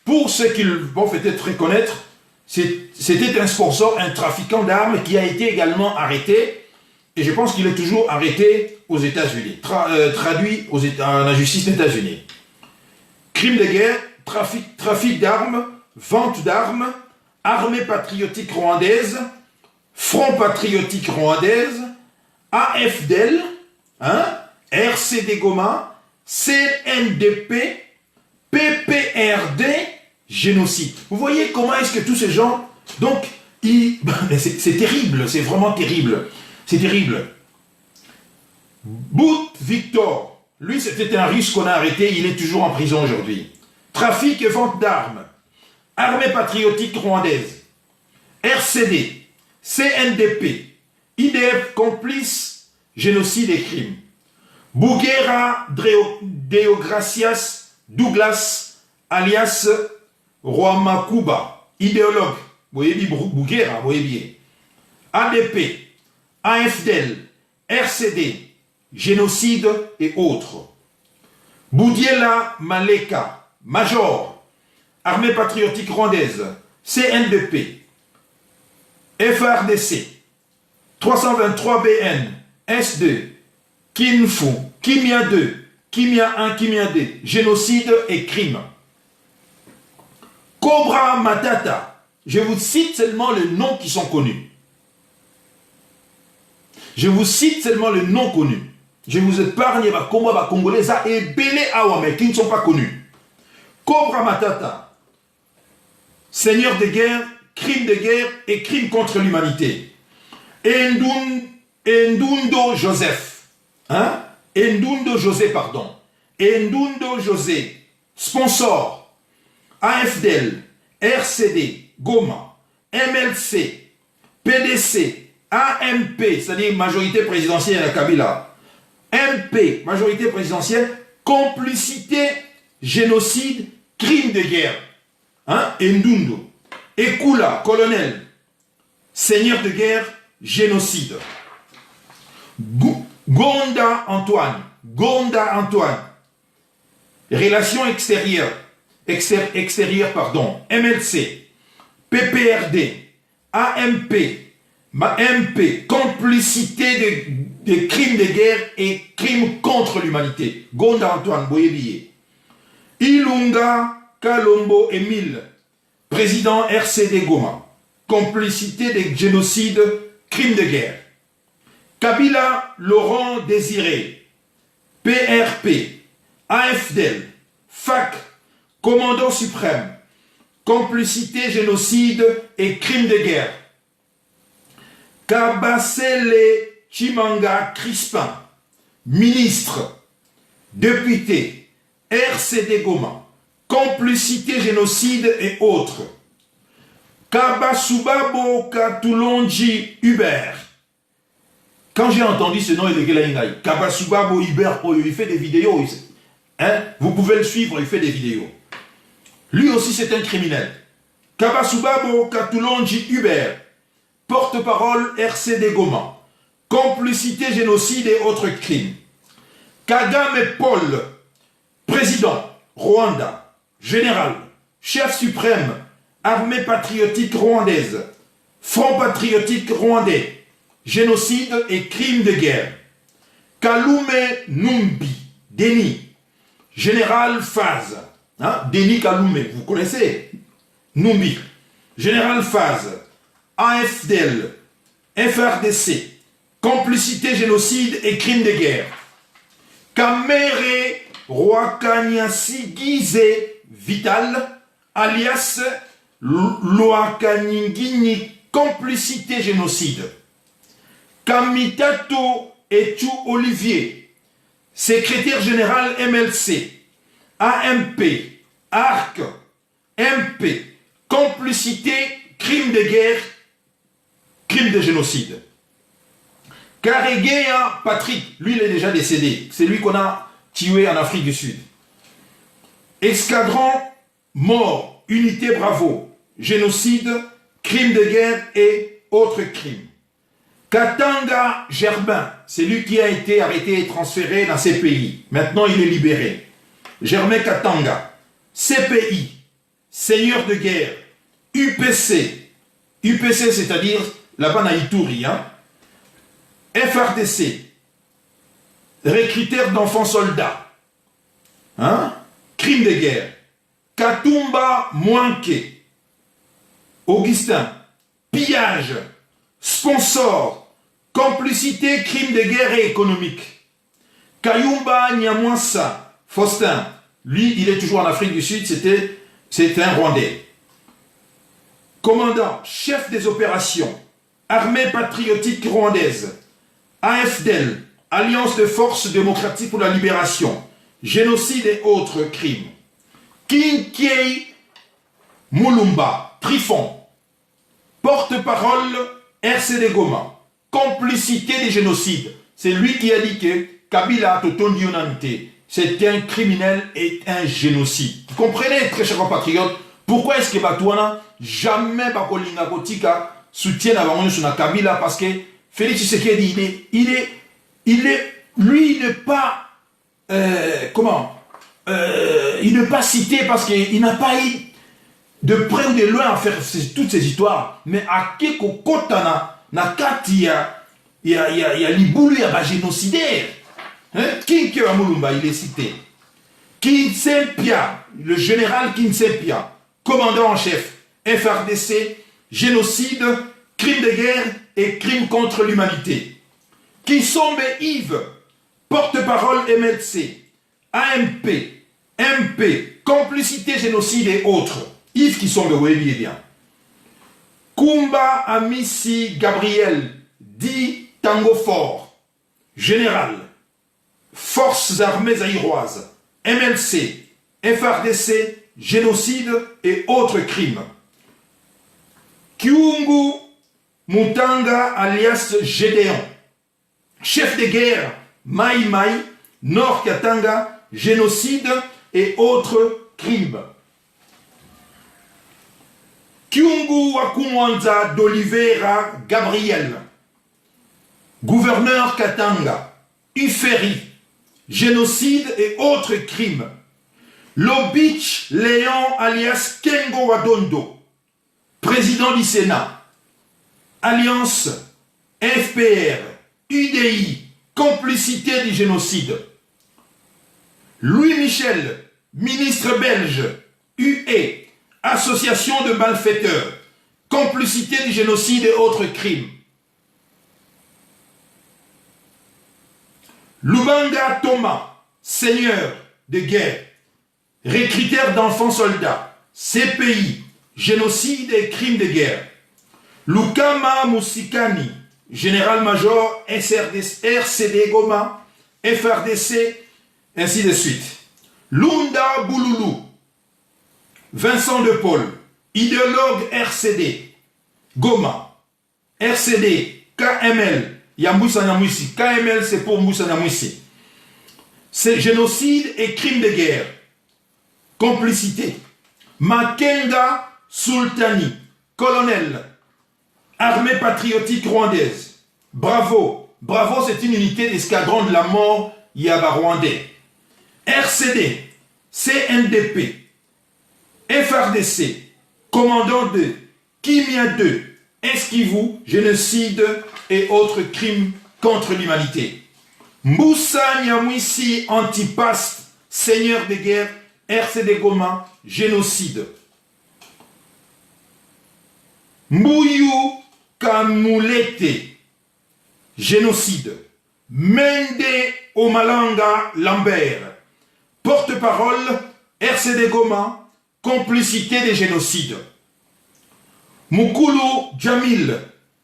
pour ceux qui vont peut-être reconnaître, c'était un sponsor, un trafiquant d'armes qui a été également arrêté et je pense qu'il est toujours arrêté aux États-Unis, traduit à la justice des États-Unis. Crime de guerre, trafic d'armes, vente d'armes, Armée patriotique rwandaise, Front patriotique rwandaise, AFDEL, RCD Goma, CNDP, PPRD, génocide. Vous voyez comment est-ce que tous ces gens, donc, c'est terrible, c'est vraiment terrible, c'est terrible. Bout Victor, lui c'était un russe qu'on a arrêté, il est toujours en prison aujourd'hui. Trafic et vente d'armes, Armée patriotique rwandaise, RCD, CNDP, IDF complice, génocide et crimes. Bougera Deogracias Douglas, alias Rwamakuba, idéologue, vous voyez bien, Bougera, vous voyez bien. ADP, AFDEL, RCD, génocide et autres. Boudiela Maleka, major, Armée patriotique rwandaise, CNDP, FRDC, 323 BN, S2, Kinfu, Kimia 2, Kimia 1, Kimia 2, génocide et crime. Cobra Matata, je vous cite seulement les noms qui sont connus. Je vous cite seulement les noms connus. Je vous épargne les combats congolais et Belé Awame qui ne sont pas connus. Cobra Matata, seigneur de guerre, crime de guerre et crime contre l'humanité. Ndundo Joseph, Ndundo José, pardon. Ndundo José, sponsor, AFDEL, RCD, Goma, MLC, PDC, AMP, c'est-à-dire majorité présidentielle à Kabila, MP, majorité présidentielle, complicité, génocide, crime de guerre. Ndundo, Ekula, colonel, seigneur de guerre, génocide. Gonda Antoine, relations extérieures, MLC, PPRD, AMP, MP, complicité de crimes de guerre et crimes contre l'humanité. Gonda Antoine, Boyebiye. Ilunga Kalombo Émile, président RCD Goma, complicité de génocide, crimes de guerre. Kabila Laurent Désiré, PRP, AFDEL, FAC, commandant suprême, complicité, génocide et crimes de guerre. Kabasele Chimanga Crispin, ministre, député, RCD Goma, complicité, génocide et autres. Kabasubabo Katulonji Hubert. Quand j'ai entendu ce nom, il est Kabasubabo Hubert, il fait des vidéos. Vous pouvez le suivre, il fait des vidéos. Lui aussi, c'est un criminel. Kabasubabo Katulonji Hubert, porte-parole RCD Goma, complicité, génocide et autres crimes. Kagame Paul, président, Rwanda, général, chef suprême, armée patriotique rwandaise, front patriotique rwandais, génocide et crimes de guerre. Kalume Numbi, Denis, général Faz, hein? Denis Kalume, vous connaissez, Numbi, général Faz, AFDL, FRDC, complicité, génocide et crimes de guerre. Kamere Rwakanyasi Gize Vital, alias Lwakanyingini, complicité, génocide. Kamitato Etu Olivier, secrétaire général MLC, AMP, ARC, MP, complicité, crime de guerre, crime de génocide. Karegeya Patrick, lui il est déjà décédé, c'est lui qu'on a tué en Afrique du Sud. Escadron mort, unité Bravo, génocide, crime de guerre et autres crimes. Katanga Germain, c'est lui qui a été arrêté et transféré dans ces pays. Maintenant, il est libéré. Germain Katanga, CPI, seigneur de guerre, UPC, UPC c'est-à-dire là-bas à Ituri, hein? FRDC, recruteur d'enfants soldats, hein? Crime de guerre. Katumba Mwanke, Augustin, pillage, sponsor, complicité, crime de guerre et économique. Kayumba Nyamwasa, Faustin, lui, il est toujours en Afrique du Sud, c'est un Rwandais. Commandant, chef des opérations, Armée patriotique rwandaise, AFDL, Alliance de forces démocratiques pour la libération, génocide et autres crimes. Kinkei Mulumba, Trifon, porte-parole RCD Goma, complicité des génocides. C'est lui qui a dit que Kabila Totondi Yonante, c'est un criminel et un génocide. Vous comprenez, très chers compatriotes, pourquoi est-ce que Batouana, jamais Bakolinga Kotika, soutient la Kabila? Parce que Félix Tshisekedi, lui, il n'est pas, il n'est pas cité parce qu'il n'a pas eu de près ou de loin à faire toutes ces histoires. Mais à Keko Kotana, na kati il y a Liboulou, il y a génocidaire. Kinke Mulumba, il est cité. Kinsepia, le général Kinsepia, commandant en chef, FRDC, génocide, crime de guerre et crime contre l'humanité. Kisombe Yves, porte-parole MLC, AMP, MP, complicité, génocide et autres. Yves Kisombe, vous voyez bien. Kumba Amissi Gabriel, dit Tango Fort, général, forces armées zaïroises, MLC, FRDC, génocide et autres crimes. Kyungu Mutanga alias Gédéon, chef de guerre Maï Maï, Nord Katanga, génocide et autres crimes. Kyungu Wakumwanza d'Oliveira Gabriel, gouverneur Katanga, Uferi, génocide et autres crimes. Lobich Léon alias Kengo Wadondo, président du Sénat, Alliance FPR, UDI, complicité du génocide. Louis Michel, ministre belge, UE, association de malfaiteurs, complicité du génocide et autres crimes. Lubanga Thomas, seigneur de guerre, recruteur d'enfants soldats, CPI, génocide et crimes de guerre. Lukama Musikani, général-major RCD Goma, FRDC, ainsi de suite. Lunda Bouloulou, Vincent de Paul, idéologue RCD, Goma, RCD, KML, Yamboussa Nyamwisi, KML c'est pour Mboussa Nyamwisi. C'est génocide et crime de guerre. Complicité. Makenga Sultani, colonel, armée patriotique rwandaise, Bravo, Bravo, c'est une unité d'escadron de la mort Yaba rwandais. RCD, CNDP, FRDC, commandant 2, Kimia 2, Esquivou, génocide et autres crimes contre l'humanité. Moussa Nyamwisi Antipaste, seigneur de guerre, RCD Goma, génocide. Mbouyou Kamoulete, génocide. Mende Omalanga Lambert, porte-parole, RCD Goma, complicité des génocides. Mukulu Jamil,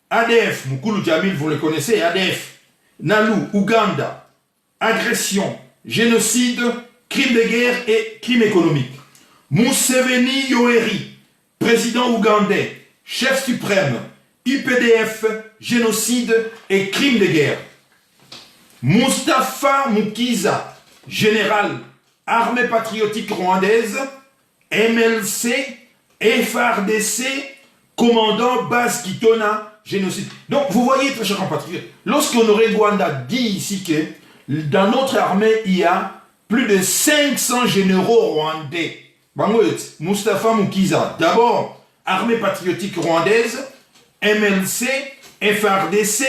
ADF, Mukulu Jamil, vous le connaissez, ADF, Nalu, Ouganda, agression, génocide, crime de guerre et crime économique. Museveni Yoweri, président ougandais, chef suprême, UPDF, génocide et crime de guerre. Mustapha Mukiza, général, armée patriotique rwandaise, MLC, FRDC, commandant base Kitona, génocide. Donc vous voyez, très chers compatriotes, lorsqu'Honoré Rwanda dit ici que dans notre armée, il y a plus de 500 généraux rwandais. Mustapha Mukiza, d'abord, armée patriotique rwandaise, MLC, FRDC,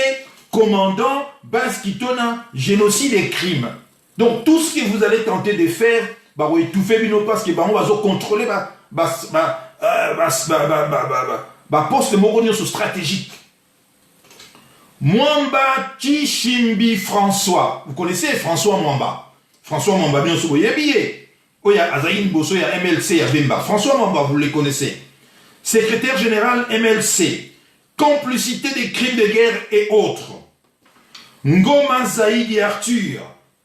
commandant, base Kitona, génocide et crime. Donc tout ce que vous allez tenter de faire, bah oui, tout fait bino parce que bah on va contrôler poste moronio sur stratégique. Mwamba Chishimbi François, vous connaissez François Mwamba? François Mwamba, bien sûr, il y a billet. Il y a Azaïn Bosso, il y a MLC, il y a Bemba. François Mwamba, vous les connaissez. Secrétaire général MLC, complicité des crimes de guerre et autres. Ngoma Zaïdi Arthur,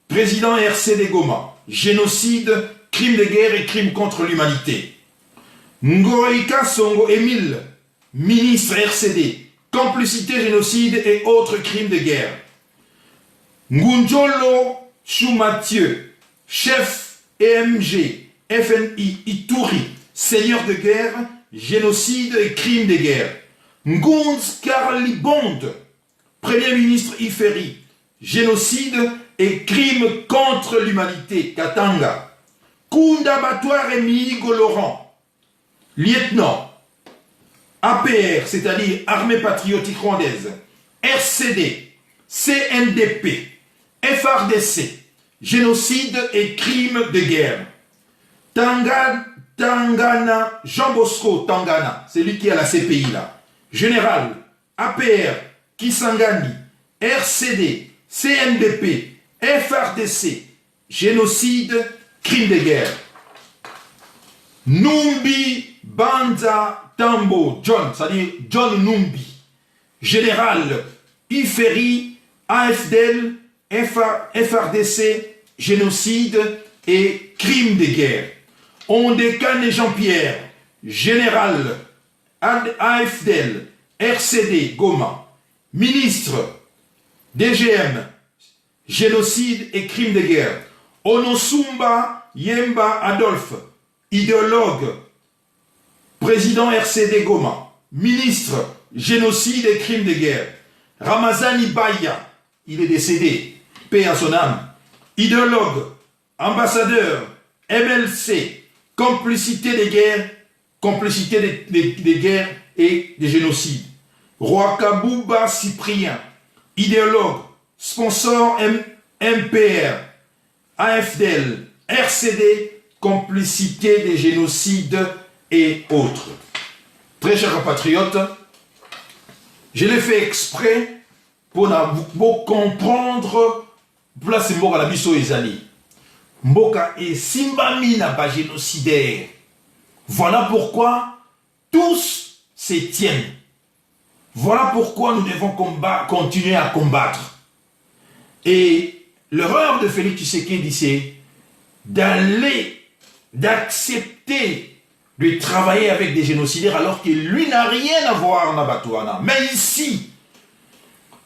président RCD Goma, génocide, crimes de guerre et crimes contre l'humanité. Ngoroika Songo Émile, ministre RCD, complicité, génocide et autres crimes de guerre. Ngunjolo Choumathieu, chef EMG, FNI Ituri, seigneur de guerre, génocide et crimes de guerre. Ngunz Karlibonde, premier ministre Iferi, génocide et crimes contre l'humanité, Katanga. Kunda Batouaremi Laurent, lieutenant, APR, c'est-à-dire Armée Patriotique Rwandaise, RCD, CNDP, FRDC, génocide et crimes de guerre. Tangana, Jean Bosco Tangana, c'est lui qui est à la CPI là. Général, APR, Kisangani, RCD, CNDP, FRDC, génocide, crime de guerre. Numbi Banza Tambo John, c'est-à-dire John Numbi, général, IFERI, AFDL, FRDC, génocide et crime de guerre. Ondekane Jean-Pierre, général, AFDL, RCD, Goma, ministre, DGM, génocide et crime de guerre. Onosumba Yemba Adolphe, idéologue, président RCD Goma, ministre, génocide et crimes de guerre. Ramazani Baya, il est décédé, paix à son âme, idéologue, ambassadeur, MLC, complicité des guerres, complicité des guerres et des génocides. Roi Kabouba Cyprien, idéologue, sponsor MPR, AFDL, RCD, complicité des génocides et autres. Très chers compatriotes, je l'ai fait exprès pour comprendre place mboka la biso ezali. Mboka et simbami na ba génocidaire. Voilà pourquoi tous se tiennent. Voilà pourquoi nous devons continuer à combattre. Et l'erreur de Félix Tshisekedi, c'est d'accepter de travailler avec des génocidaires alors que lui n'a rien à voir dans Batouana. Mais ici,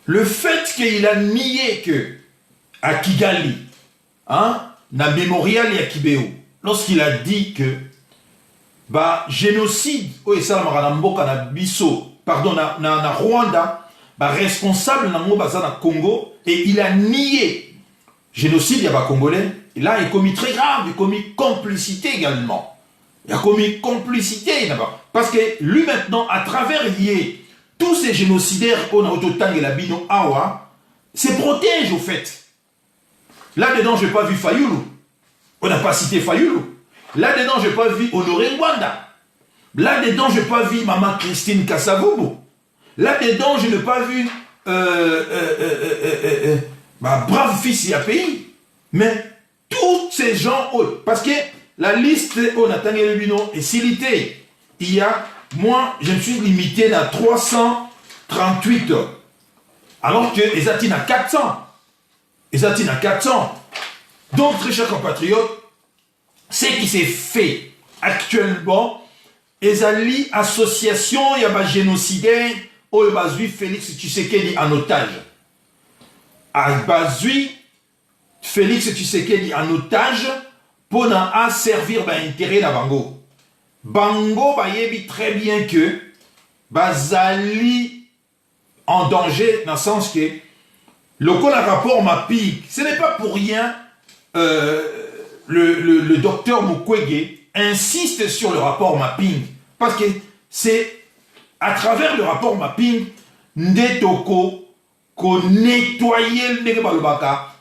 le fait qu'il a nié que à Kigali, hein, na mémorial et à Kibéo, lorsqu'il a dit que génocide, pardon, na Rwanda, responsable dans le Congo, et il a nié génocide, il y a pas Congolais. Et là, il a commis très grave, il a commis complicité également. Il a commis complicité là-bas. Parce que lui maintenant, à travers lié, tous ces génocidaires qu'on a au Totang et la Bino Awa, se protègent au fait. Là-dedans, je n'ai pas vu Fayoulou. On n'a pas cité Fayoulou. Là-dedans, je n'ai pas vu Honoré Ngwanda. Là-dedans, je n'ai pas vu Maman Christine Kassaboubou. Là-dedans, je n'ai pas vu brave fils pays. Mais tous ces gens, parce que la liste on a le bino est silité. Il y a, moi, je me suis limité à 338. Alors que les Atines à 400. Les Atines à 400. Donc, très chers compatriotes, ce qui s'est fait actuellement, les alliés association, il y a un génocidaire, il y a Félix Tshisekedi en otage. Félix Tshisekedi en otage pour servir l'intérêt de Bango. Bango va très bien que Bazali en danger dans le sens que le rapport MAPIC, ce n'est pas pour rien le docteur Mukwege insiste sur le rapport mapping parce que c'est à travers le rapport mapping Ndetoko qu'on nettoyait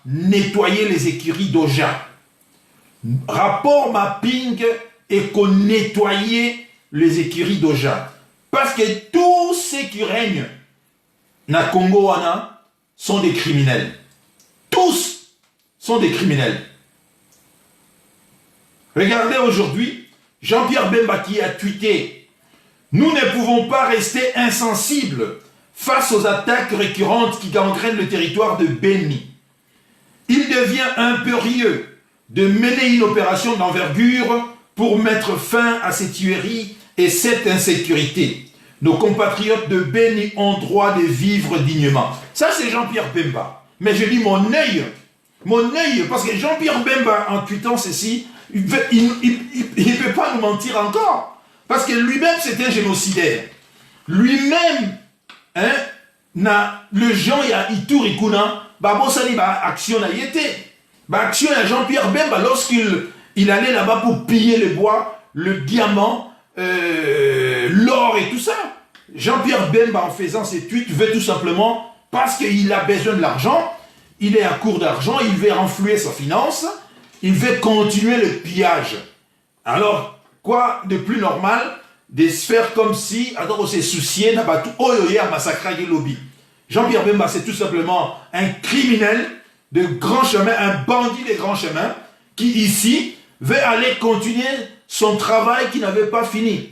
les écuries d'Oja. Rapport mapping et qu'on nettoyait les écuries d'Oja. Parce que tous ceux qui règnent na Congo sont des criminels. Tous sont des criminels. Regardez aujourd'hui, Jean-Pierre Bemba qui a tweeté « Nous ne pouvons pas rester insensibles face aux attaques récurrentes qui gangrènent le territoire de Beni. Il devient impérieux de mener une opération d'envergure pour mettre fin à ces tueries et cette insécurité. Nos compatriotes de Beni ont droit de vivre dignement. » Ça, c'est Jean-Pierre Bemba. Mais je dis mon œil, parce que Jean-Pierre Bemba, en tweetant ceci, il ne peut pas nous mentir encore. Parce que lui-même, c'est un génocidaire. Lui-même, le Jean Ituri Kuna, action a été. Action à Jean-Pierre Bemba, lorsqu'il allait là-bas pour piller le bois, le diamant, l'or et tout ça. Jean-Pierre Bemba, en faisant ses tweets, veut tout simplement, parce qu'il a besoin de l'argent, il est à court d'argent, il veut renflouer sa finance, il veut continuer le pillage. Alors, quoi de plus normal de se faire comme si, alors on s'est soucié, n'a pas tout, massacré les lobbies. Jean-Pierre Bemba, c'est tout simplement un criminel de grand chemin, un bandit de grand chemin, qui ici veut aller continuer son travail qui n'avait pas fini.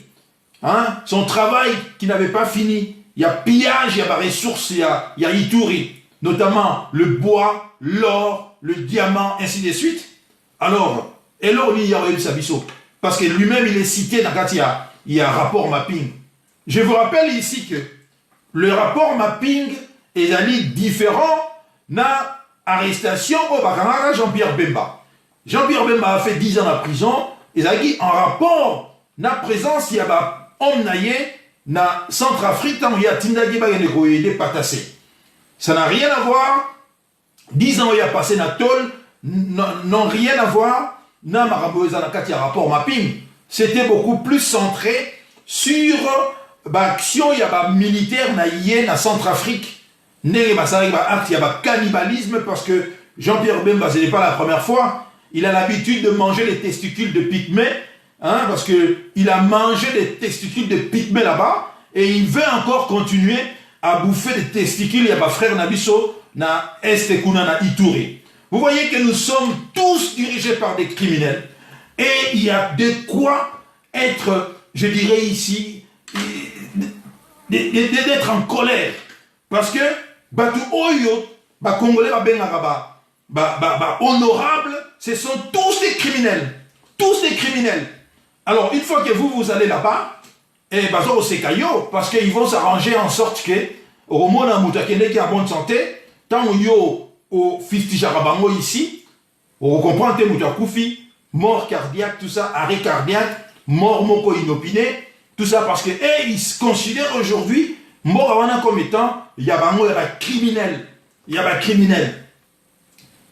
Son travail qui n'avait pas fini. Il y a pillage, il y a des ressources, il y a Ituri, notamment le bois, l'or, le diamant, ainsi de suite. Alors, et là, il y a eu Sabiso. Parce que lui-même, il est cité dans il y a un rapport mapping. Je vous rappelle ici que le rapport mapping est différent na arrestation au Jean-Pierre Bemba. Jean-Pierre Bemba a fait 10 ans en prison. Et en rapport na présence, il y a homme naïe na Centrafrique, tant il y a Tindagi Baganegoué Patassé. Ça n'a rien à voir. 10 ans il a passé na tôle, n'ont rien à voir. Na Maraboza na Katia rapport mapping. C'était beaucoup plus centré sur l'action il y a militaire naïe na Centrafrique. Il y a cannibalisme parce que Jean-Pierre Bemba, ce n'est pas la première fois. Il a l'habitude de manger les testicules de pygmée, parce qu'il a mangé des testicules de pygmée là-bas, et il veut encore continuer à bouffer des testicules. Il y a frère Nabiso, na Estekuna, na Ituri. Vous voyez que nous sommes tous dirigés par des criminels, et il y a de quoi être, je dirais ici, d'être en colère. Parce que, Batu Oyo, Congolais, honorables, ce sont tous des criminels. Tous des criminels. Alors, une fois que vous allez là-bas, parce qu'ils vont s'arranger en sorte que, au moment où qui est en bonne santé, tant que au Fifty Jarabango ici, on comprend que Koufi, mort cardiaque, tout ça, arrêt cardiaque, mort moko inopiné, tout ça parce que ils considèrent aujourd'hui Mboka wana comme étant, il y a un criminel. Il y a un criminel.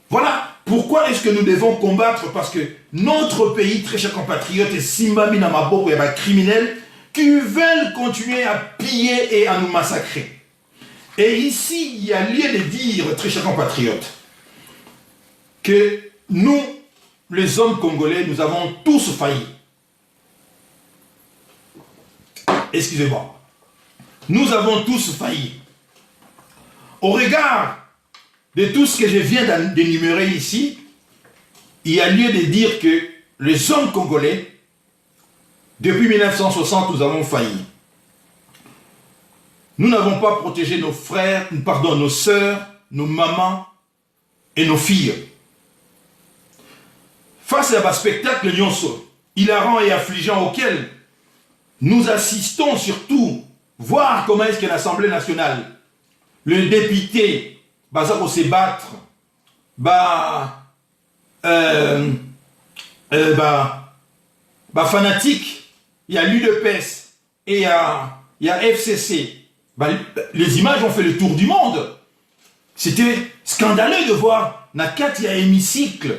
Voilà pourquoi est-ce que nous devons combattre, parce que notre pays, très chers compatriotes, est Simbami Namaboko, il y a un criminel qui veulent continuer à piller et à nous massacrer. Et ici, il y a lieu de dire, très chers compatriotes, que nous, les hommes congolais, nous avons tous failli. Excusez-moi. Nous avons tous failli. Au regard de tout ce que je viens d'énumérer ici, il y a lieu de dire que les hommes congolais, depuis 1960, nous avons failli. Nous n'avons pas protégé nos frères, pardon, nos sœurs, nos mamans et nos filles. Face à un spectacle hilarant et affligeant auquel nous assistons surtout, voir comment est-ce que l'Assemblée nationale, le député, pour se battre, fanatique, il y a l'UDPS et il y a FCC. Les images ont fait le tour du monde. C'était scandaleux de voir Nakati à hémicycle.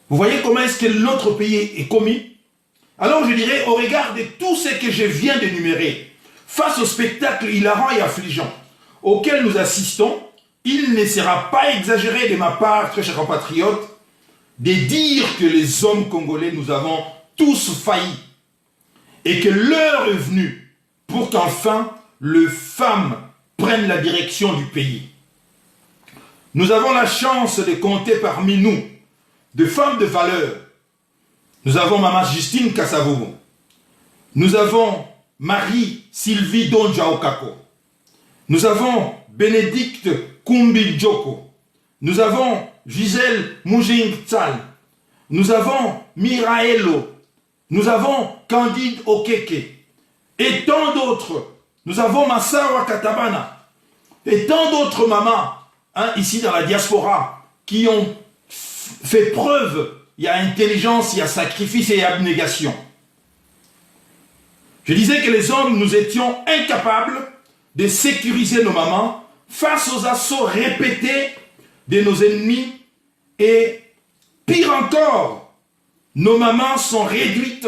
Vous voyez comment est-ce que notre pays est commis? Alors je dirais, au regard de tout ce que je viens d'énumérer, face au spectacle hilarant et affligeant auquel nous assistons, il ne sera pas exagéré de ma part, très chers compatriotes, de dire que les hommes congolais, nous avons tous failli et que l'heure est venue pour qu'enfin les femmes prennent la direction du pays. Nous avons la chance de compter parmi nous de femmes de valeur. Nous avons Maman Justine Kassavogo. Nous avons Marie-Sylvie Donjaokako. Nous avons Bénédicte Kumbi-Djoko. Nous avons Gisèle Moujing-Tsal. Nous avons Miraelo. Nous avons Candide Okeke. Et tant d'autres. Nous avons Massawa Katabana. Et tant d'autres mamans, ici dans la diaspora, qui ont fait preuve, il y a intelligence, il y a sacrifice et il y a abnégation. Je disais que les hommes, nous étions incapables de sécuriser nos mamans face aux assauts répétés de nos ennemis et pire encore, nos mamans sont réduites,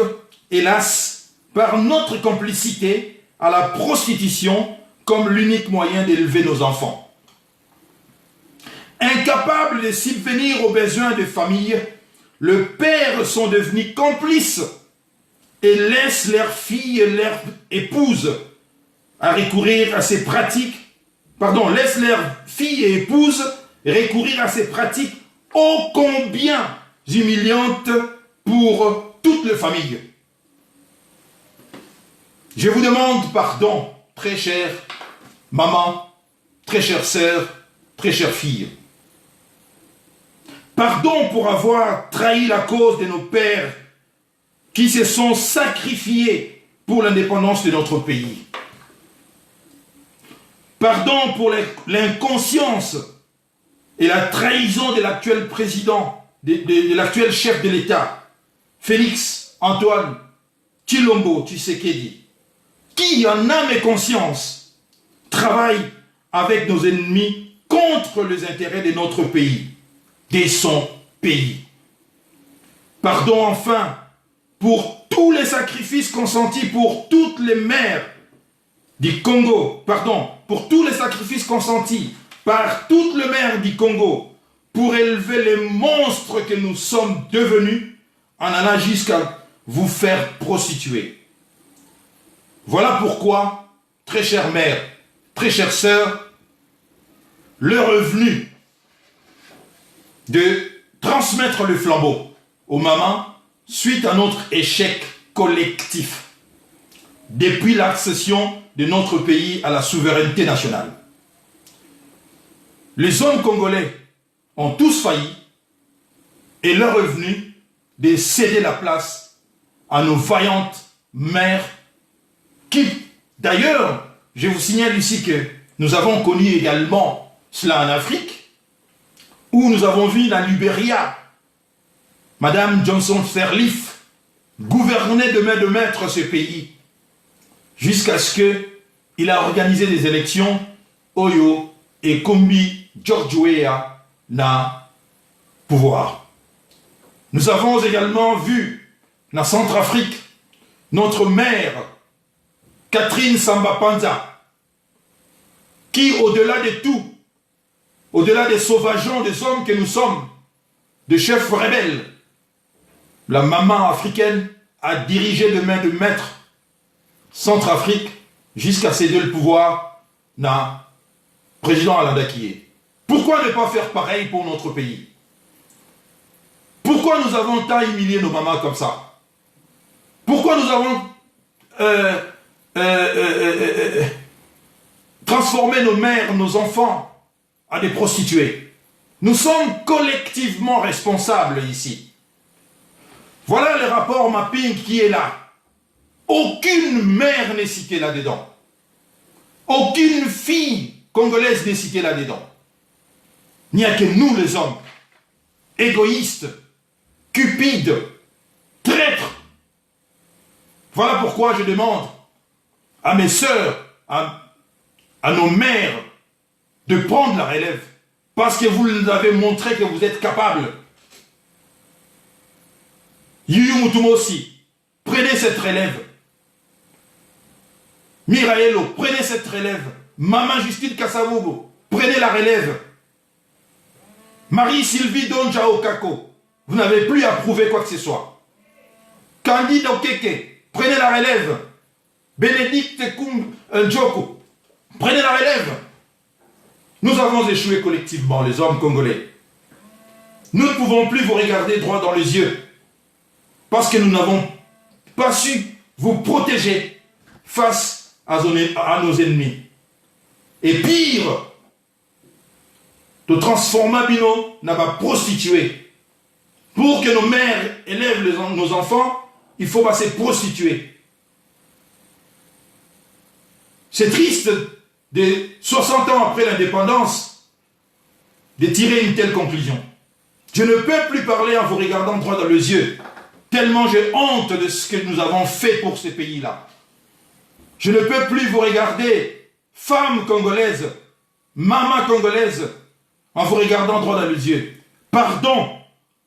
hélas, par notre complicité à la prostitution comme l'unique moyen d'élever nos enfants. Incapables de subvenir aux besoins des familles, les pères sont devenus complices et laissent leurs filles et leurs épouses à recourir à ces pratiques, laissent leurs filles et épouses recourir à ces pratiques ô combien humiliantes pour toutes les familles. Je vous demande pardon, très chère maman, très chère sœur, très chère fille. Pardon pour avoir trahi la cause de nos pères qui se sont sacrifiés pour l'indépendance de notre pays. Pardon pour l'inconscience et la trahison de l'actuel président, de l'actuel chef de l'État, Félix Antoine Tshilombo Tshisekedi, qui en âme et conscience travaille avec nos ennemis contre les intérêts de notre pays, de son pays. Pardon enfin pour tous les sacrifices consentis pour toutes les mères du Congo, pour tous les sacrifices consentis par toutes les mères du Congo pour élever les monstres que nous sommes devenus en allant jusqu'à vous faire prostituer. Voilà pourquoi, très chère mère, très chère sœur, l'heure est venue de transmettre le flambeau aux mamans suite à notre échec collectif depuis l'accession de notre pays à la souveraineté nationale. Les hommes congolais ont tous failli et l'heure est venue de céder la place à nos vaillantes mères qui, d'ailleurs, je vous signale ici que nous avons connu également cela en Afrique, où nous avons vu la Libéria, Madame Johnson Sirleaf gouverner de main de maître ce pays, jusqu'à ce que il a organisé des élections, Oyo et Kombi George Weah na pouvoir. Nous avons également vu, dans Centrafrique, notre mère, Catherine Samba Panza, qui, au-delà de tout, au-delà des sauvageons, des hommes que nous sommes, de chefs rebelles, la maman africaine a dirigé de main de maître Centrafrique jusqu'à céder le pouvoir à président Alain Dakié. Pourquoi ne pas faire pareil pour notre pays? Pourquoi nous avons tant humilié nos mamans comme ça? Pourquoi nous avons transformé nos mères, nos enfants à des prostituées? Nous sommes collectivement responsables ici. Voilà le rapport mapping qui est là. Aucune mère n'est citée là-dedans. Aucune fille congolaise n'est citée là-dedans. Il n'y a que nous les hommes, égoïstes, cupides, traîtres. Voilà pourquoi je demande à mes sœurs, à nos mères, de prendre la relève. Parce que vous nous avez montré que vous êtes capables. Yuyu Mutumo aussi, prenez cette relève. Miraelo, prenez cette relève. Maman Justine Kassavogo, prenez la relève. Marie-Sylvie Donja Okako, vous n'avez plus à prouver quoi que ce soit. Candide Okeke, prenez la relève. Bénédicte Njoko, prenez la relève. Nous avons échoué collectivement, les hommes congolais. Nous ne pouvons plus vous regarder droit dans les yeux parce que nous n'avons pas su vous protéger face à nos ennemis. Et pire, de transformer Bino n'a pas prostitué. Pour que nos mères élèvent nos enfants, il faut passer prostituer. C'est triste, de 60 ans après l'indépendance, de tirer une telle conclusion. Je ne peux plus parler en vous regardant droit dans les yeux, tellement j'ai honte de ce que nous avons fait pour ces pays-là. Je ne peux plus vous regarder, femme congolaise, maman congolaise, en vous regardant droit dans les yeux. Pardon,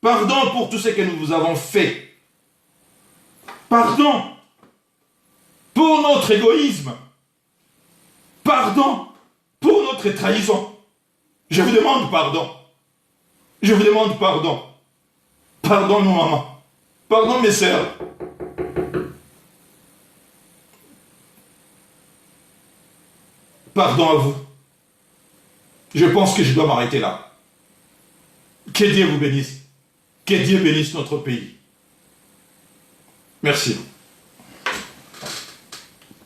pardon pour tout ce que nous vous avons fait. Pardon pour notre égoïsme. Pardon pour notre trahison. Je vous demande pardon. Je vous demande pardon. Pardon nos mamans. Pardon mes sœurs. Pardon à vous. Je pense que je dois m'arrêter là. Que Dieu vous bénisse. Que Dieu bénisse notre pays. Merci.